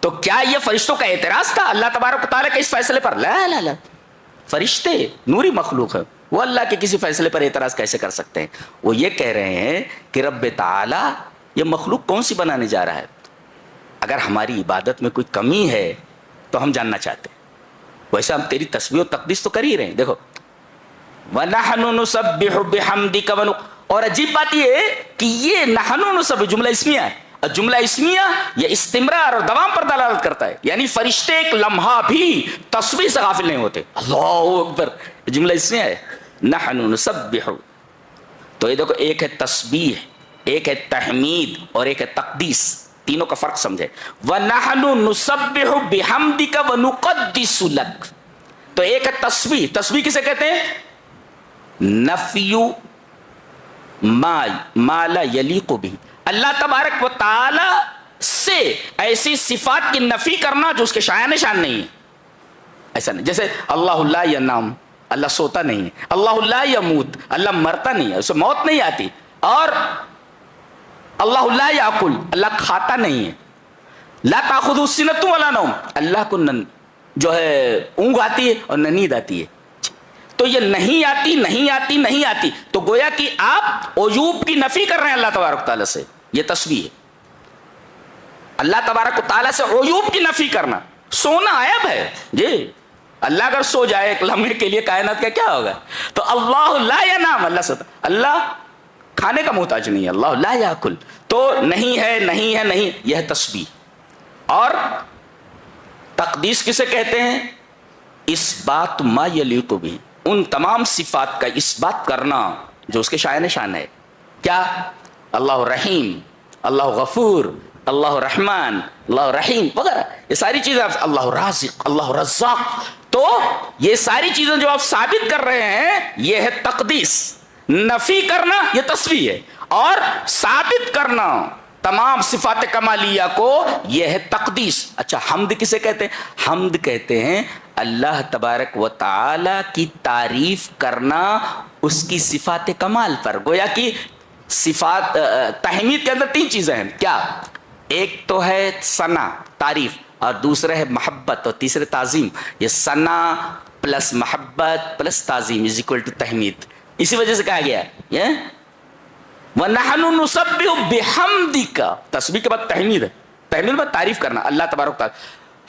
تو کیا یہ فرشتوں کا اعتراض تھا اللہ تبارک و تعالیٰ کے اس فیصلے پر؟ لا لا لا، فرشتے نوری مخلوق ہے، وہ اللہ کے کسی فیصلے پر اعتراض کیسے کر سکتے ہیں؟ وہ یہ کہہ رہے ہیں کہ رب تعالیٰ یہ مخلوق کون سی بنانے جا رہا ہے؟ اگر ہماری عبادت میں کوئی کمی ہے تو ہم جاننا چاہتے ہیں. ویسے ہم تیری تسبیح و تقدیس تو کر ہی رہے ہیں. دیکھو وَنَحْنُ نُسَبِّحُ بِحَمْدِكَ اور عجیب بات یہ ہے کہ یہ نحن نسبح جملہ اسمیہ ہے. اور جملہ اسمیہ یہ استمرار اور دوام پر دلالت کرتا ہے، یعنی فرشتے ایک لمحہ بھی تسبیح سے غافل نہیں ہوتے. اللہ اکبر، جملہ اسمیہ ہے نحن نسبح. تو یہ دیکھو، ایک ہے تسبیح، ایک ہے تحمید اور ایک ہے تقدیس. تینوں کا فرق سمجھے. وَنَحْنُ نُسَبِّحُ بِحَمْدِكَ وَنُقَدِّسُ لَكَ. تو ایک ہے تسبیح. تسبیح کسے کہتے ہیں؟ نفی ما لا یلیق بہ، اللہ تبارک و تعالی سے ایسی صفات کی نفی کرنا جو اس کے شایان شان نہیں ہے. ایسا نہیں، جیسے اللہ لا ینام، اللہ سوتا نہیں ہے. اللہ لا یموت، اللہ مرتا نہیں ہے، اسے موت نہیں آتی. اور اللہ لا یاکل، اللہ کھاتا نہیں ہے. لا تاخذہ سنۃ ولا نوم، اللہ کو جو ہے اونگ آتی ہے اور نہ نیند آتی ہے. تو یہ نہیں آتی نہیں آتی نہیں آتی، تو گویا کہ آپ عیوب کی نفی کر رہے ہیں اللہ تبارک و تعالیٰ سے. یہ تسبیح ہے، اللہ تبارک و تعالیٰ سے عیوب کی نفی کرنا. سونا عیب ہے جی، اللہ اگر سو جائے ایک لمحے کے لیے کائنات کا کیا ہوگا؟ تو اللہ لا ینام، اللہ سوتا، اللہ کھانے کا محتاج نہیں ہے. اللہ لا یاکل، تو نہیں ہے نہیں ہے نہیں، یہ ہے تسبیح. اور تقدیس کسے کہتے ہیں؟ اس بات ما یلیق بہ، ان تمام صفات کا اس بات کرنا جو اس کے شایان شان ہے. کیا؟ اللہ رحیم، اللہ غفور، اللہ رحمان، اللہ رحیم وغیرہ، یہ ساری چیزیں. اللہ رازق، اللہ رزاق. تو یہ ساری چیزیں جو آپ ثابت کر رہے ہیں یہ ہے تقدیس. نفی کرنا یہ تسبیح ہے، اور ثابت کرنا تمام صفات کمالیہ کو یہ ہے تقدیس. اچھا، حمد کسے کہتے ہیں؟ حمد کہتے ہیں اللہ تبارک و تعالی کی تعریف کرنا اس کی صفات کمال پر. گویا کہ صفات تحمید کے اندر تین چیزیں ہیں. کیا؟ ایک تو ہے ثنا، تعریف، اور دوسرا ہے محبت، اور تیسرے تعظیم. یہ ثنا پلس محبت پلس تعظیم از اکول ٹو تحمید. اسی وجہ سے کہا گیا ہے وَنَحْنُ نُسَبِّحُ بِحَمْدِكَ. تسبیح کے بعد تحمید ہے، تحمید بعد تعریف کرنا اللہ تبارک تعالیٰ.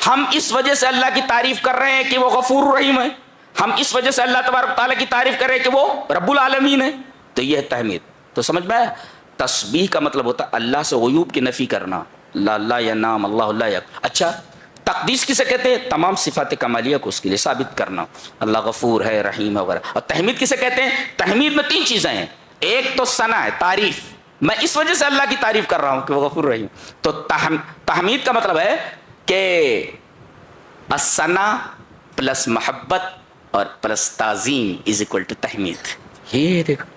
ہم اس وجہ سے اللہ کی تعریف کر رہے ہیں کہ وہ غفور رحیم ہے. ہم اس وجہ سے اللہ تبارک تعالیٰ کی تعریف کر رہے ہیں کہ وہ رب العالمین ہے. تو یہ ہے تحمید. تو سمجھ میں آیا؟ تسبیح کا مطلب ہوتا ہے اللہ سے عیوب کی نفی کرنا. لا ینام، اللہ لا یاکل. اچھا، تقدیس کسے کہتے ہیں؟ تمام صفات کمالیہ کو اس کے لیے ثابت کرنا، اللہ غفور ہے، رحیم ہے وغیرہ. اور تحمید کسے کہتے ہیں؟ تحمید میں تین چیزیں ہیں. ایک تو ثنا ہے، تعریف، میں اس وجہ سے اللہ کی تعریف کر رہا ہوں کہ وہ غفور رحیم. تو تحمید کا مطلب ہے کہ الثنا پلس محبت اور پلس تعظیم از اکول ٹو تحمید. یہ دیکھو،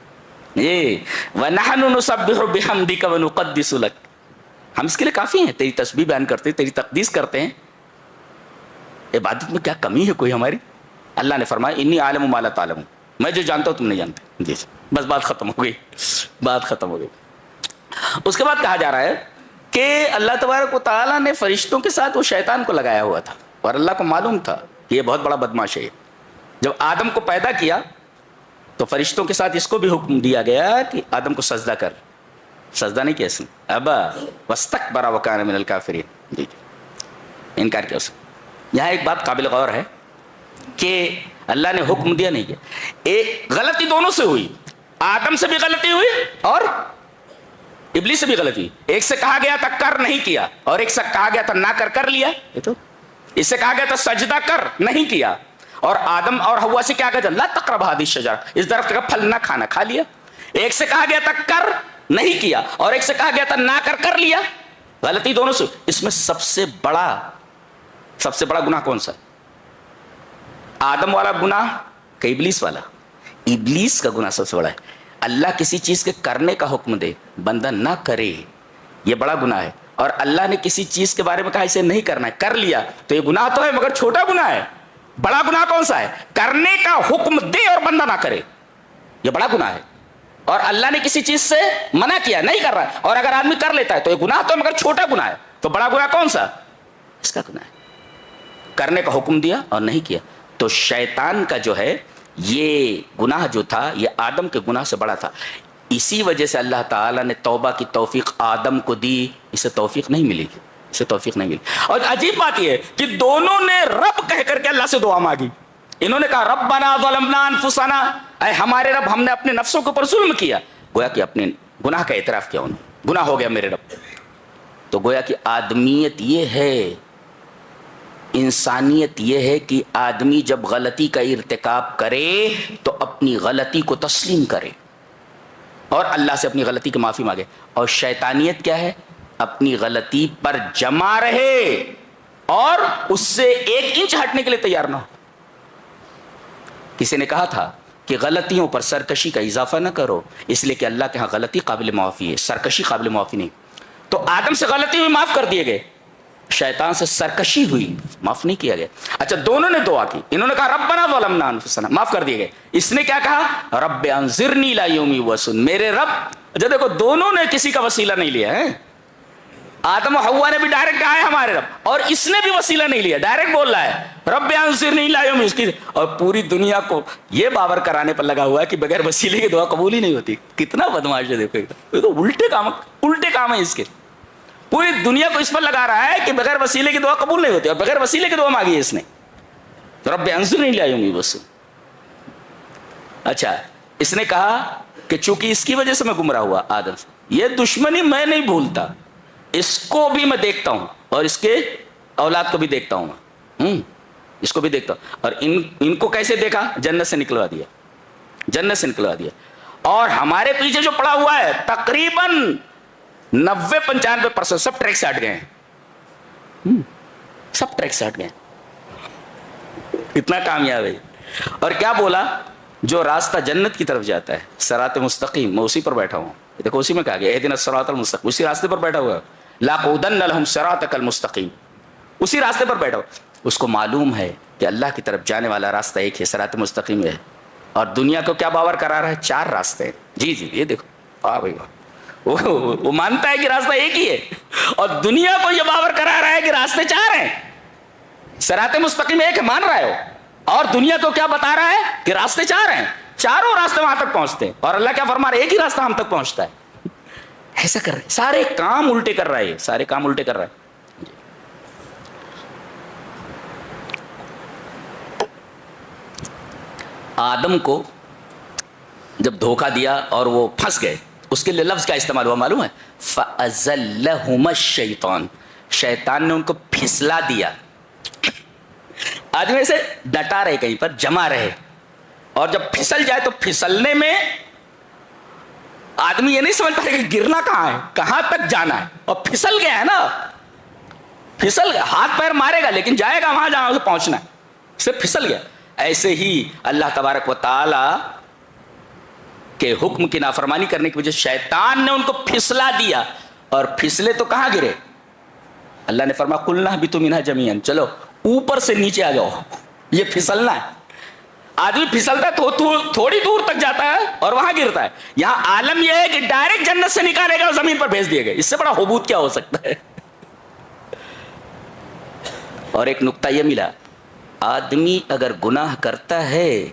یہ وَنَحْنُ نُسَبِّحُ بِحَمْدِكَ وَنُقَدِّسُ لَكَ. ہم اس کے لیے کافی ہیں، تیری تسبیح بیان کرتے ہیں، تیری تقدیس کرتے ہیں. عبادت میں کیا کمی ہے کوئی ہماری؟ اللہ نے فرمایا انی عالم ما لا تعلم، میں جو جانتا ہوں تم نہیں جانتے. جی بس بات ختم ہو گئی، بات ختم ہو گئی. اس کے بعد کہا جا رہا ہے کہ اللہ تبارک و تعالیٰ نے فرشتوں کے ساتھ وہ شیطان کو لگایا ہوا تھا، اور اللہ کو معلوم تھا کہ یہ بہت بڑا بدماش ہے. جب آدم کو پیدا کیا تو فرشتوں کے ساتھ اس کو بھی حکم دیا گیا کہ آدم کو سجدہ کر. سجدہ نہیں کیا اس نے، ابا واستکبر وکان من الکافرین. جی انکار کیا اس نے. یہاں ایک بات قابل غور ہے کہ اللہ نے حکم دیا نہیں کیا. ایک غلطی دونوں سے ہوئی، آدم سے بھی غلطی ہوئی اور ابلیس سے بھی غلطی ہوئی. ایک سے کہا گیا تھا کر، نہیں کیا، اور ایک سے کہا گیا تھا نہ کر لیا. یہ تو اس سے کہا گیا تھا سجدہ کر، نہیں کیا. اور آدم اور حوا سے کیا کہا گیا؟ لا تقرب هذه الشجرة، اس درخت کا پھل نہ کھانا، کھا لیا. ایک سے کہا گیا تھا کر، نہیں کیا، اور ایک سے کہا گیا تھا نہ کر لیا. غلطی دونوں سے. اس میں سب سے بڑا گناہ کون سا ہے؟ آدم والا گناہ کہ ابلیس والا؟ ابلیس کا گناہ سب سے بڑا ہے. اللہ کسی چیز کے کرنے کا حکم دے، بندہ نہ کرے، یہ بڑا گناہ ہے. اور اللہ نے کسی چیز کے بارے میں کہا اسے نہیں کرنا ہے، کر لیا، تو یہ گناہ تو ہے مگر چھوٹا گناہ ہے. بڑا گناہ کون سا ہے؟ کرنے کا حکم دے اور بندہ نہ کرے، یہ بڑا گناہ ہے. اور اللہ نے کسی چیز سے منع کیا، نہیں کر رہا ہے، اور اگر آدمی کر لیتا ہے تو یہ گناہ تو ہے مگر چھوٹا گناہ ہے. تو بڑا گناہ کون سا اس کا گناہ ہے. کرنے کا حکم دیا اور نہیں کیا. تو شیطان کا جو ہے یہ گناہ جو تھا یہ آدم کے گناہ سے بڑا تھا. اسی وجہ سے اللہ تعالیٰ نے توبہ کی توفیق آدم کو دی. اسے توفیق نہیں ملی, اسے توفیق نہیں ملی. اور عجیب بات یہ ہے کہ دونوں نے رب کہہ کر کے اللہ سے دعا مانگی. انہوں نے کہا ربنا ظلمنا انفسنا, اے ہمارے رب ہم نے اپنے نفسوں کے اوپر ظلم کیا. گویا کہ اپنے گناہ کا اعتراف کیا انہوں نے, گناہ ہو گیا میرے رب. تو گویا کہ آدمیت یہ ہے, انسانیت یہ ہے کہ آدمی جب غلطی کا ارتکاب کرے تو اپنی غلطی کو تسلیم کرے اور اللہ سے اپنی غلطی کی معافی مانگے. اور شیطانیت کیا ہے؟ اپنی غلطی پر جمع رہے اور اس سے 1 انچ ہٹنے کے لیے تیار نہ ہو. کسی نے کہا تھا کہ غلطیوں پر سرکشی کا اضافہ نہ کرو, اس لیے کہ اللہ کے ہاں غلطی قابل معافی ہے, سرکشی قابل معافی نہیں. تو آدم سے غلطی ہوئی معاف کر دیے گئے, شیطان سے سرکشی ہوئی معاف نہیں کیا گیا. اچھا دونوں نے دعا کی, انہوں نے کہا ربنا ظلمنا انفسنا, معاف کر دیے گئے. اس نے کیا کہا رب انظرنی الی یوم یبعثون, میرے رب. جو دیکھو دونوں نے کسی کا وسیلہ نہیں لیا ہے. آدم و حوا نے بھی ڈائریکٹ کہا ہے ہمارے رب, اور اس نے بھی وسیلہ نہیں لیا, ڈائریکٹ بول رہا ہے رب انظرنی الی یوم یبعثون. اور پوری دنیا کو یہ باور کرانے پر لگا ہوا ہے کہ بغیر وسیلے کی دعا قبول ہی نہیں ہوتی. کتنا بدماش ہے دیکھو, یہ تو الٹے کام ہے اس کے. پوری دنیا کو اس پر لگا رہا ہے کہ بغیر وسیلے کی دعا قبول نہیں ہوتی, اور بغیر وسیلے کی دعا مانگی ہے اس نے رب انظرنی الی یوم یبعثون. اچھا اس نے کہا کہ چونکہ اس کی وجہ سے میں گمراہ ہوا آدم سے, یہ دشمنی میں نہیں بھولتا, اس کو بھی میں دیکھتا ہوں اور اس کے اولاد کو بھی دیکھتا ہوں میں, اس کو بھی دیکھتا ہوں. اور ان کو کیسے دیکھا؟ جنت سے نکلوا دیا, جنت سے نکلوا دیا. اور ہمارے پیچھے جو پڑا ہوا ہے تقریباً 90-95% سب ٹریک سے ہٹ گئے ہیں, سب ٹریک سے ہٹ گئے. اتنا کامیاب ہے. اور کیا بولا؟ جو راستہ جنت کی طرف جاتا ہے صراط مستقیم, میں اسی پر بیٹھا ہوں. دیکھو اسی میں کہا گیا اہدنا الصراط المستقیم, اسی راستے پر بیٹھا ہوا ہے. لاقعدن لهم صراطک المستقیم, اسی راستے پر بیٹھا ہوا. اس کو معلوم ہے کہ اللہ کی طرف جانے والا راستہ ایک ہے, صراط مستقیم ہے. اور دنیا کو کیا باور کرا رہا ہے؟ 4 راستے ہیں. جی یہ دیکھو, واہ بھائی واہ, وہ مانتا ہے کہ راستہ ایک ہی ہے, اور دنیا کو یہ باور کرا رہا ہے کہ راستے 4 ہیں. صراط مستقیم ایک ہے مان رہا ہے وہ, اور دنیا کو کیا بتا رہا ہے کہ راستے 4 ہیں. چاروں راستے وہاں تک پہنچتے ہیں, اور اللہ کیا فرما رہا ہے؟ ایک ہی راستہ ہم تک پہنچتا ہے. ایسا کر رہے ہیں, سارے کام الٹے کر رہا ہے, سارے کام الٹے کر رہا ہے. آدم کو جب دھوکہ دیا اور وہ پھنس گئے, اس کے لیے لفظ کا استعمال ہوا معلوم ہے؟ فَأَزَلَّهُمَا الشَّيْطَانُ, شیطان نے ان کو پھسلا دیا. آدمی سے ڈٹا رہے, کہیں پر جمع رہے, اور جب پھسل جائے تو پھسلنے میں آدمی یہ نہیں سمجھ پائے کہ گرنا کہاں ہے, کہاں تک جانا ہے. اور پھسل گیا ہے نا, پھسل گیا, ہاتھ پیر مارے گا لیکن جائے گا وہاں جہاں اسے پہنچنا ہے, صرف پھسل گیا. ایسے ہی اللہ تبارک و تعالی کے حکم کی نافرمانی کرنے کی وجہ سے شیطان نے ان کو پھسلا دیا, اور پھسلے تو کہاں گرے؟ اللہ نے فرمایا قلنا اہبطوا منہا جمیعا, چلو اوپر سے نیچے آ جاؤ, یہ پھسلنا ہے. آدمی پھسلتا ہے تو تھوڑی دور تک جاتا ہے اور وہاں گرتا ہے. یہاں عالم یہ ہے کہ ڈائریکٹ جنت سے نکالے گا اور زمین پر بھیج دیے گئے. اس سے بڑا حبوط کیا ہو سکتا ہے؟ اور ایک نقطہ یہ ملا, آدمی اگر گناہ کرتا ہے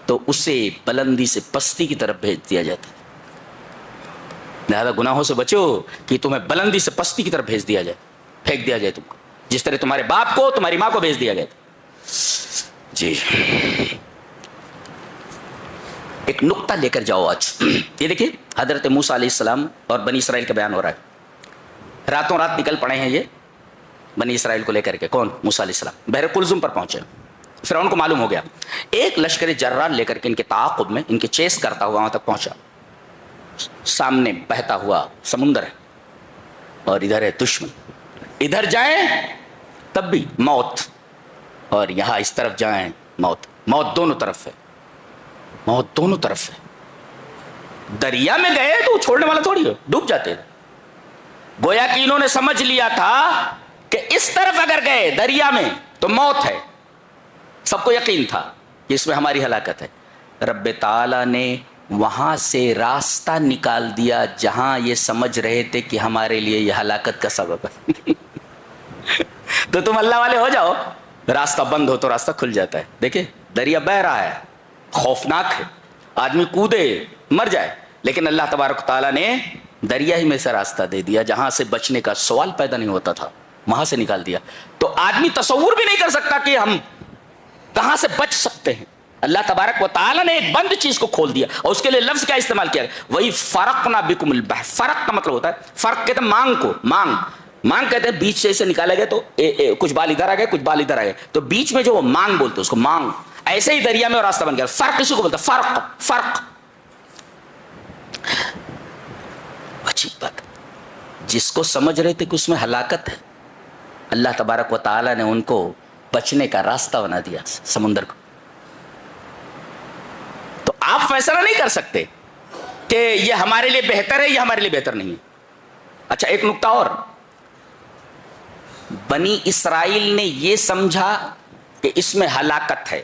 تو اسے بلندی سے پستی کی طرف بھیج دیا جاتا ہے. لہذا گناہوں سے بچو کہ تمہیں بلندی سے پستی کی طرف بھیج دیا جائے, پھینک دیا جائے تم کو, جس طرح تمہارے باپ کو تمہاری ماں کو بھیج دیا گیا. جی ایک نقطہ لے کر جاؤ آج. یہ دیکھیے حضرت موسیٰ علیہ السلام اور بنی اسرائیل کا بیان ہو رہا ہے. راتوں رات نکل پڑے ہیں یہ بنی اسرائیل کو لے کر کے. کون؟ موسیٰ علیہ السلام. بحر قلزم پر پہنچے. فرعون کو معلوم ہو گیا, ایک لشکر جرار لے کر کے ان کے تعاقب میں, ان کے چیس کرتا ہوا وہاں تک پہنچا. سامنے بہتا ہوا سمندر ہے اور ادھر ہے دشمن. ادھر جائیں تب بھی موت, اور یہاں اس طرف جائیں موت. موت دونوں طرف ہے, موت دونوں طرف ہے. دریا میں گئے تو چھوڑنے والا تھوڑی ہے, ڈوب جاتے. گویا کہ انہوں نے سمجھ لیا تھا کہ اس طرف اگر گئے دریا میں تو موت ہے. سب کو یقین تھا کہ اس میں ہماری ہلاکت ہے. رب تعالی نے وہاں سے راستہ نکال دیا جہاں یہ سمجھ رہے تھے کہ ہمارے لیے یہ ہلاکت کا سبب ہے. تو تم اللہ والے ہو جاؤ، راستہ بند ہو تو راستہ کھل جاتا ہے. دیکھیں دریا بہ رہا ہے، خوفناک ہے، آدمی کودے مر جائے، لیکن اللہ تبارک تعالیٰ نے دریا ہی میں سے راستہ دے دیا، جہاں سے بچنے کا سوال پیدا نہیں ہوتا تھا وہاں سے نکال دیا. تو آدمی تصور بھی نہیں کر سکتا کہ ہم کہاں سے بچ سکتے ہیں. اللہ تبارک و تعالیٰ نے ایک بند چیز کو کھول دیا، اور اس کے لیے لفظ کیا استعمال کیا، وہی فرقنا بکم البحر. فرق کا مطلب ہوتا ہے، فرق کہتے ہیں مانگ کو، مانگ کہتے ہیں بیچ سے اسے نکالا گیا تو کچھ بال ادھر آ گئے کچھ بال ادھر آ گئے، تو بیچ میں جو وہ مانگ بولتے ہیں اس کو مانگ. ایسے ہی دریا میں راستہ بن گیا. فرق کسی کو بولتا ہے، فرق. عجیب بات، جس کو سمجھ رہے تھے کہ اس میں ہلاکت ہے، اللہ تبارک و تعالیٰ نے ان کو بچنے کا راستہ بنا دیا سمندر کو. تو آپ فیصلہ نہیں کر سکتے کہ یہ ہمارے لیے بہتر ہے، یہ ہمارے لیے بہتر نہیں ہے. اچھا ایک نکتہ اور، بنی اسرائیل نے یہ سمجھا کہ اس میں ہلاکت ہے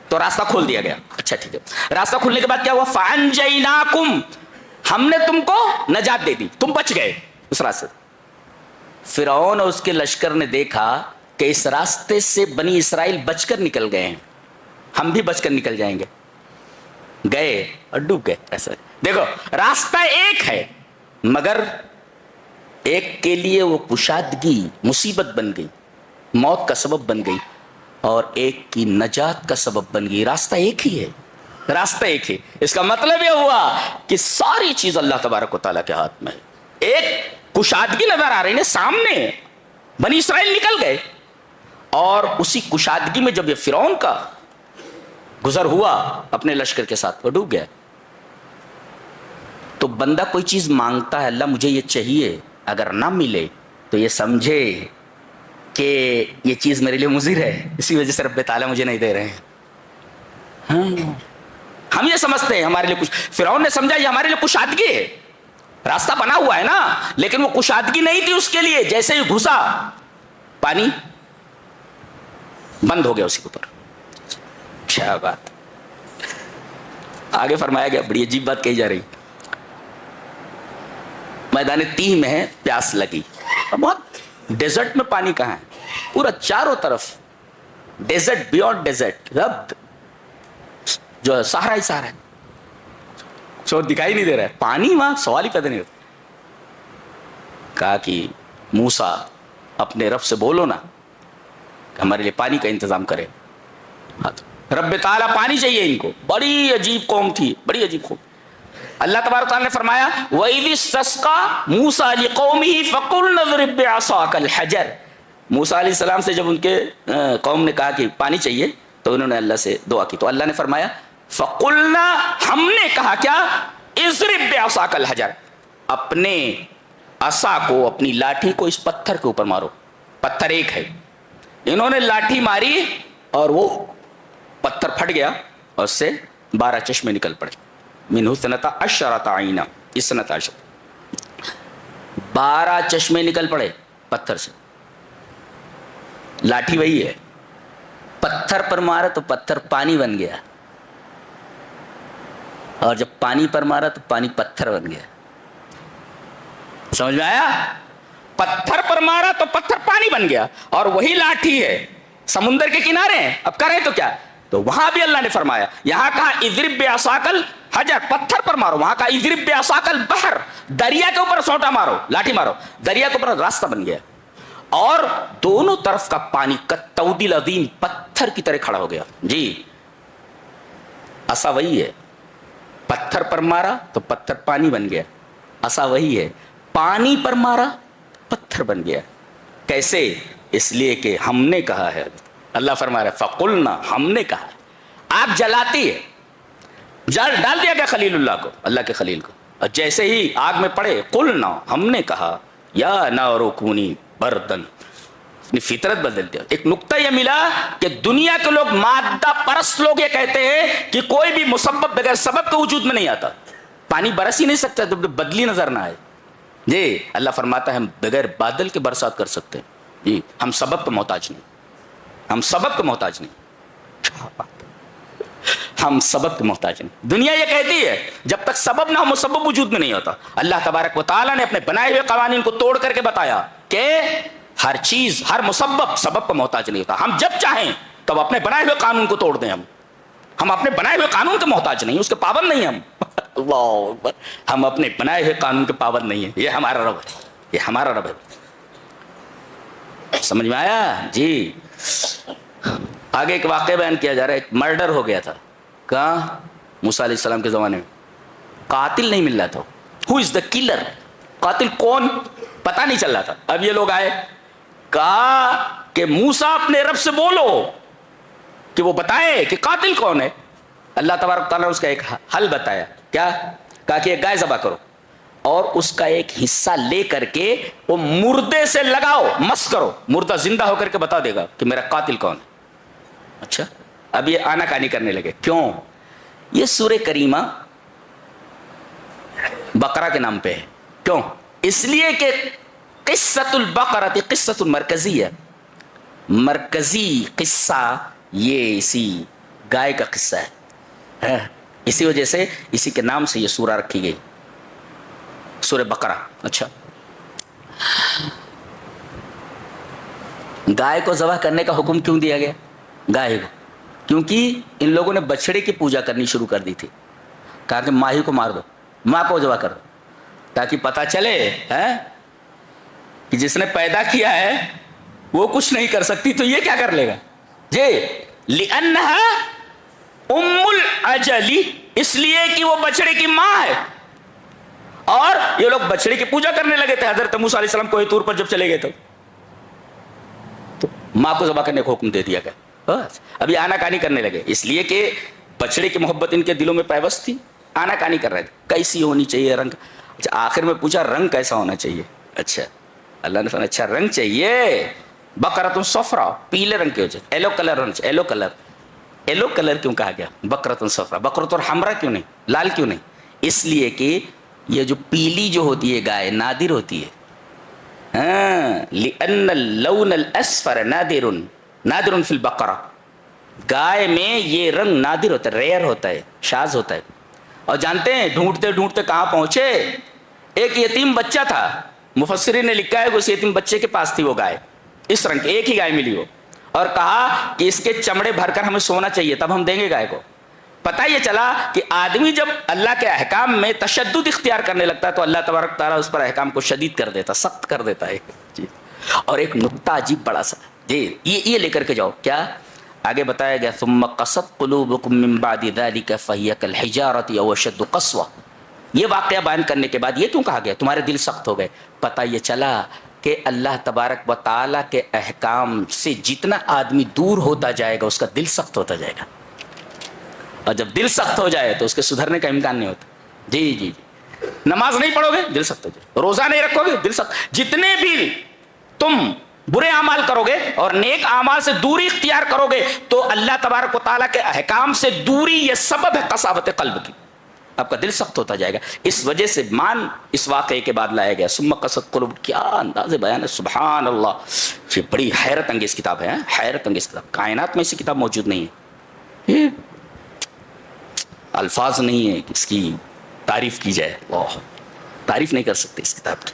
تو راستہ کھول دیا گیا. اچھا ٹھیک ہے، راستہ کھلنے کے بعد کیا ہوا، فَأَنْجَيْنَاكُمْ، ہم نے تم کو نجات دے دی، تم بچ گئے اس راستے. فرعون اور اس کے لشکر نے دیکھا کہ اس راستے سے بنی اسرائیل بچ کر نکل گئے ہیں، ہم بھی بچ کر نکل جائیں گے. گئے اور ڈوب گئے. ایسا دیکھو راستہ ایک ہے، مگر ایک کے لیے وہ کشادگی مصیبت بن گئی، موت کا سبب بن گئی، اور ایک کی نجات کا سبب بن گئی. راستہ ایک ہی ہے، راستہ ایک ہے. اس کا مطلب یہ ہوا کہ ساری چیز اللہ تبارک و تعالیٰ کے ہاتھ میں ہے. ایک کشادگی نظر آ رہی ہے سامنے، بنی اسرائیل نکل گئے، اور اسی کشادگی میں جب یہ فرعون کا گزر ہوا اپنے لشکر کے ساتھ، وہ ڈوب گیا. تو بندہ کوئی چیز مانگتا ہے، اللہ مجھے یہ چاہیے، اگر نہ ملے تو یہ سمجھے کہ یہ چیز میرے لیے مضر ہے، اسی وجہ سے رب تعالیٰ مجھے نہیں دے رہے ہیں. ہاں ہم یہ سمجھتے ہیں ہمارے لیے کچھ، فرعون نے سمجھا یہ ہمارے لیے کشادگی ہے، راستہ بنا ہوا ہے نا، لیکن وہ کشادگی نہیں تھی اس کے لیے. جیسے ہی گھسا پانی بند ہو گیا اسی کے اوپر. کیا بات، آگے فرمایا گیا، بڑی عجیب بات کہی جا رہی. میدان تیہ میں ہے، پیاس لگی، بہت ڈیزرٹ میں پانی کہاں ہے، پورا چاروں طرف ڈیزرٹ، بیونڈ ڈیزرٹ، رب جو سہارا ہی سہارا ہے، چھوڑ دکھائی نہیں دے رہا ہے پانی، وہاں سوال ہی پیدا نہیں ہوتا. کہا کہ موسیٰ اپنے رب سے بولو نا کہ ہمارے لیے پانی کا انتظام کرے. رب تعالیٰ پانی چاہیے ان کو. بڑی عجیب قوم تھی، بڑی عجیب قوم. اللہ تبارک تعالیٰ نے فرمایا وَإِذِ اسْتَسْقَىٰ مُوسَىٰ لِقَوْمِهِ فَقُلْنَا اضْرِب بِّعَصَاكَ الْحَجَرَ. موسیٰ علیہ السلام سے جب ان کے قوم نے کہا کہ پانی چاہیے تو انہوں نے اللہ سے دعا کی، تو اللہ نے فرمایا فَقُلْنَا، ہم نے کہا کیا، اضْرِب بِّعَصَاكَ الْحَجَرَ، اپنے عصا کو، اپنی لاٹھی کو اس پتھر کے اوپر مارو. پتھر ایک ہے، انہوں نے لاٹھی ماری اور وہ پتھر پھٹ گیا اور اس سے 12 چشمے نکل پڑے. منہ 12 عینا، 12 چشمے نکل پڑے پتھر سے. لاٹھی وہی ہے، پتھر پر مارا تو پتھر پانی بن گیا، اور جب پانی پر مارا تو پانی پتھر بن گیا. سمجھ میں آیا؟ پتھر پر مارا تو پتھر پانی بن گیا، اور وہی لاٹھی ہے سمندر کے کنارے ہیں. اب کریں تو کیا، تو وہاں بھی اللہ نے فرمایا، یہاں کہا اضرب بعصاک الحجر، پتھر پر مارو، وہاں کہا اضرب بعصاک البحر، دریا کے اوپر سونٹا مارو، لاٹھی مارو، دریا کے اوپر راستہ بن گیا، اور دونوں طرف کا پانی کالطود العظیم، پتھر کی طرح کھڑا ہو گیا. جی عصا وہی ہے، پتھر پر مارا تو پتھر پانی بن گیا. عصا وہی ہے، پانی پر مارا پتھر بن گیا. کیسے؟ اس لیے کہ ہم نے کہا ہے. اللہ فرما رہا ہے فقلنا، ہم نے کہا. آپ جلاتی ہے، جل ڈال دیا گیا خلیل اللہ کو، اللہ کے خلیل کو، اور جیسے ہی آگ میں پڑے قلنا، ہم نے کہا یا نار کونی بردن، اپنی فطرت بدل دیا. ایک نقطہ یہ ملا کہ دنیا کے لوگ، مادہ پرست لوگ یہ کہتے ہیں کہ کوئی بھی مسبب بغیر سبب کے وجود میں نہیں آتا. پانی برس ہی نہیں سکتا جب بدلی نظر نہ آئے. جی اللہ فرماتا ہے ہم بغیر بادل کے برسات کر سکتے ہیں. جی ہم سبب کے محتاج نہیں، ہم سبب کے محتاج نہیں، ہم سبب کے محتاج نہیں. دنیا یہ کہتی ہے جب تک سبب نہ ہو مسبب وجود میں نہیں ہوتا. اللہ تبارک و تعالیٰ نے اپنے بنائے ہوئے قوانین کو توڑ کر کے بتایا کہ ہر چیز، ہر مسبب سبب کا محتاج نہیں ہوتا. ہم جب چاہیں تب اپنے بنائے ہوئے قانون کو توڑ دیں. ہم اپنے بنائے ہوئے قانون کے محتاج نہیں، اس کے پابند نہیں ہم. اللہ اکبر. ہم اپنے بنائے ہوئے قانون کے پابند نہیں ہیں. یہ ہمارا رب ہے، یہ ہمارا رب ہے. سمجھ میں آیا جی؟ آگے ایک واقعہ بیان کیا جا رہا ہے. ایک مرڈر ہو گیا تھا. کہاں؟ موسیٰ علیہ السلام کے زمانے میں. قاتل نہیں مل رہا تھا. ہو از دا کلر؟ قاتل کون پتہ نہیں چل رہا تھا. اب یہ لوگ آئے، کہا کہ موسیٰ اپنے رب سے بولو کہ وہ بتائے کہ قاتل کون ہے. اللہ تبارک تعالیٰ نے اس کا ایک حل بتایا. کیا؟ کہا کہ ایک گائے ذبح کرو اور اس کا ایک حصہ لے کر کے وہ مردے سے لگاؤ، مس کرو، مردہ زندہ ہو کر کے بتا دے گا کہ میرا قاتل کون ہے. اچھا، اب یہ آنا کانی کرنے لگے. کیوں؟ یہ سورہ کریمہ بقرہ کے نام پہ ہے. کیوں؟ اس لیے کہ قصۃ البقرہ قصۃ مرکزی ہے. مرکزی قصہ یہ اسی گائے کا قصہ ہے. اسی وجہ سے اسی کے نام سے یہ سورہ رکھی گئی، سورہ بقرہ. اچھا، گائے کو ذبح کرنے کا حکم کیوں دیا گیا گائے کو؟ کیونکہ ان لوگوں نے بچڑے کی پوجا کرنی شروع کر دی تھی. کہا کہ ماں ہی کو مار دو، ماں کو ذبح کر دو، تاکہ پتہ چلے کہ جس نے پیدا کیا ہے وہ کچھ نہیں کر سکتی تو یہ کیا کر لے گا جی. لِأَنَّهَا أُمُّ الْأَجَلِ، اس لیے کہ وہ بچڑے کی ماں ہے. اور یہ لوگ بچڑے کی پوجا کرنے لگے تھے. حضرت موسیٰ علیہ السلام کوہ طور پر جب چلے گئے تو ماں کو ذبح کرنے کا حکم دے دیا گیا. بس ابھی آنا کانی کرنے لگے، اس لیے کہ بچڑے کی محبت ان کے دلوں میں پیوست تھی. آنا کانی کر رہے تھے کیسی ہونی چاہیے رنگ. اچھا، آخر میں پوچھا رنگ کیسا ہونا چاہیے. اچھا، اللہ نے فرمایا اچھا رنگ چاہیے بقرۃ صفرا، پیلے رنگ کے ہو جائے، ایلو کلر ہونا چاہیے. ایلو کلر، ایلو کلر کیوں کہا گیا؟ بقرۃ صفرا، بقرۃ حمرا کیوں نہیں، لال کیوں نہیں؟ اس لیے کہ یہ جو پیلی جو ہوتی ہے گائے نادر ہوتی ہے. لِأَنَّ اللَّوْنَ الْأَسْفَرَ نادر فی البقرہ. گائے میں یہ رنگ نادر ہوتا ہے، ریئر ہوتا ہے، شاذ ہوتا ہے. اور جانتے ہیں ڈھونڈتے ڈھونڈتے کہاں پہنچے؟ ایک یتیم بچہ تھا. مفسرین نے لکھا ہے کہ اس یتیم بچے کے پاس تھی وہ گائے، اس رنگ کی ایک ہی گائے ملی وہ. اور کہا کہ اس کے چمڑے بھر کر ہمیں سونا چاہیے تب ہم دیں گے گائے کو. پتہ یہ چلا کہ آدمی جب اللہ کے احکام میں تشدد اختیار کرنے لگتا ہے تو اللہ تبارک تعالیٰ اس پر احکام کو شدید کر دیتا، سخت کر دیتا ہے جی. اور ایک نقطہ عجیب بڑا سا جی، یہ لے کر کے جاؤ. کیا آگے بتایا گیا؟ ثم قست قلوبکم من بعد ذلک فہی کالحجارۃ او اشد قسوہ. یہ واقعہ بیان کرنے کے بعد یہ کیوں کہا گیا تمہارے دل سخت ہو گئے؟ پتہ یہ چلا کہ اللہ تبارک و تعالیٰ کے احکام سے جتنا آدمی دور ہوتا جائے گا اس کا دل سخت ہوتا جائے گا. اور جب دل سخت ہو جائے تو اس کے سدھرنے کا امکان نہیں ہوتا. جی جی جی. نماز نہیں پڑھو گے دل سخت ہو جائے، روزہ نہیں رکھو گے دل سخت. جتنے بھی تم برے اعمال کرو گے اور نیک اعمال سے دوری اختیار کرو گے تو اللہ تبارک و تعالیٰ کے احکام سے دوری یہ سبب ہے قساوت قلب کی. آپ کا دل سخت ہوتا جائے گا. اس وجہ سے مان اس واقعے کے بعد لایا گیا ثم قست قلوب. کیا انداز بیان ہے، سبحان اللہ. یہ بڑی حیرت انگیز کتاب ہے، حیرت انگیز کتاب. کائنات میں ایسی کتاب موجود نہیں ہے. الفاظ نہیں ہے کہ اس کی تعریف کی جائے. تعریف نہیں کر سکتے اس کتاب کی.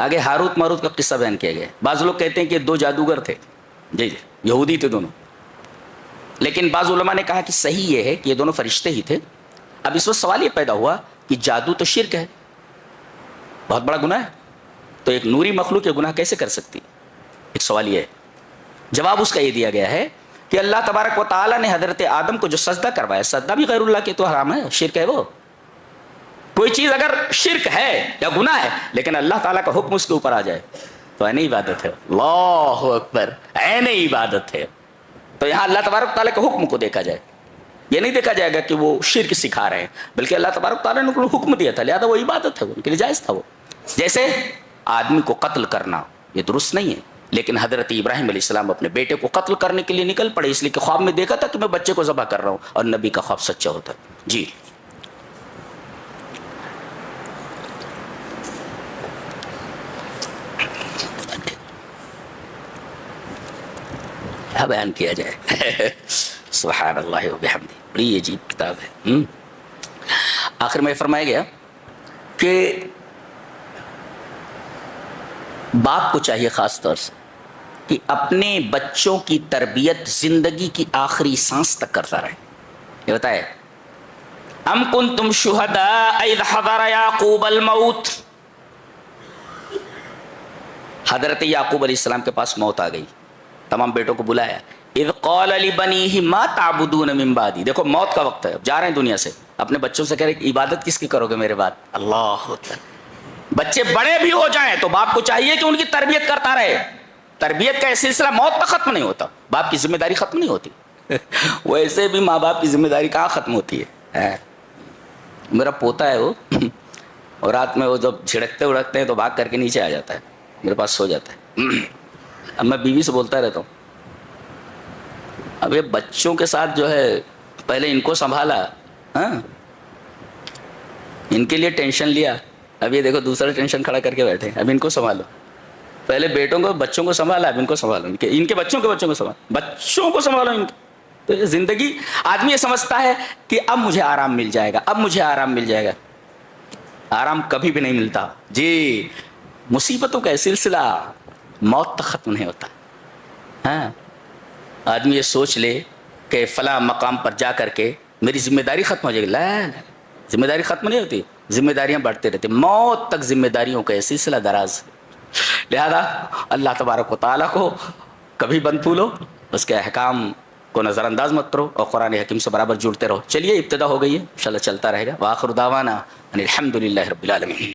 آگے ہاروت ماروت کا قصہ بیان کیا گیا. بعض لوگ کہتے ہیں کہ دو جادوگر تھے، جی جی یہودی تھے دونوں. لیکن بعض علماء نے کہا کہ صحیح یہ ہے کہ یہ دونوں فرشتے ہی تھے. اب اس وقت سوال یہ پیدا ہوا کہ جادو تو شرک ہے، بہت بڑا گناہ ہے، تو ایک نوری مخلوق یہ گناہ کیسے کر سکتی؟ ایک سوال یہ ہے. جواب اس کا یہ دیا گیا ہے کہ اللہ تبارک و تعالیٰ نے حضرت آدم کو جو سجدہ کروایا، سجدہ بھی غیر اللہ کے تو حرام ہے، شرک ہے. وہ کوئی چیز اگر شرک ہے یا گناہ ہے لیکن اللہ تعالیٰ کا حکم اس کے اوپر آ جائے تو عین عبادت ہے. اللہ اکبر، عین عبادت ہے. تو یہاں اللہ تبارک تعالیٰ کے حکم کو دیکھا جائے. یہ نہیں دیکھا جائے گا کہ وہ شرک سکھا رہے ہیں، بلکہ اللہ تبارک تعالیٰ نے ان کو حکم دیا تھا، لہذا وہ عبادت ہے، ان کے لیے جائز تھا. وہ جیسے آدمی کو قتل کرنا یہ درست نہیں ہے، لیکن حضرت ابراہیم علیہ السلام اپنے بیٹے کو قتل کرنے کے لیے نکل پڑے، اس لیے کہ خواب میں دیکھا تھا کہ میں بچے کو ذبح کر رہا ہوں، اور نبی کا خواب سچا ہوتا ہے. جی کیا بیان کیا جائے. سبحان اللہ و بحمدہ. بڑی عجیب کتاب ہے. آخر میں فرمایا گیا کہ باپ کو چاہیے خاص طور سے کہ اپنے بچوں کی تربیت زندگی کی آخری سانس تک کرتا رہے. یہ بتائے ام کنتم شہداء اذ حضر یعقوب الموت. حضرت یعقوب علیہ السلام کے پاس موت آ گئی, تمام بیٹوں کو بلایا. اذ قال لبنیہ ما تعبدون من بعدی. دیکھو موت کا وقت ہے, اب جا رہے ہیں دنیا سے, اپنے بچوں سے کہہ رہے عبادت کس کی کرو گے میرے بعد. اللہ اکبر. بچے بڑے بھی ہو جائیں تو باپ کو چاہیے کہ ان کی تربیت کرتا رہے. تربیت کا سلسلہ موت تک ختم نہیں ہوتا, باپ کی ذمہ داری ختم نہیں ہوتی. ویسے بھی ماں باپ کی ذمہ داری کہاں ختم ہوتی ہے. میرا پوتا ہے وہ, اور رات میں وہ جب جھڑکتے اڑکتے ہیں تو بھاگ کر کے نیچے آ جاتا ہے, میرے پاس سو جاتا ہے. اب میں بیوی سے بولتا رہتا ہوں, اب یہ بچوں کے ساتھ جو ہے پہلے ان کو سنبھالا, ہاں ان کے لیے ٹینشن لیا, اب یہ دیکھو دوسرا ٹینشن کھڑا کر کے بیٹھے, اب ان کو سنبھالو. پہلے بیٹوں کو بچوں کو سنبھالا, اب ان کو سنبھالو, ان کے بچوں کو سنبھالو, بچوں کو سنبھالو ان کے. تو یہ زندگی, آدمی یہ سمجھتا ہے کہ اب مجھے آرام مل جائے گا, اب مجھے آرام مل جائے گا. آرام کبھی بھی نہیں ملتا جی. مصیبتوں کا سلسلہ موت تک ختم نہیں ہوتا. ہاں آدمی یہ سوچ لے کہ فلاں مقام پر جا کر کے میری ذمہ داری ختم ہو جائے گی. لا, ذمہ داری ختم نہیں ہوتی, ذمہ داریاں بڑھتے رہتی, موت تک ذمہ داریوں کا سلسلہ دراز. لہذا اللہ تبارک و تعالیٰ کو کبھی بند پھولو, اس کے احکام کو نظر انداز مت کرو, اور قرآن حکیم سے برابر جڑتے رہو. چلیے ابتدا ہو گئی ہے, انشاءاللہ چلتا رہے گا. وآخر دعوانا ان الحمد للہ رب العالمین.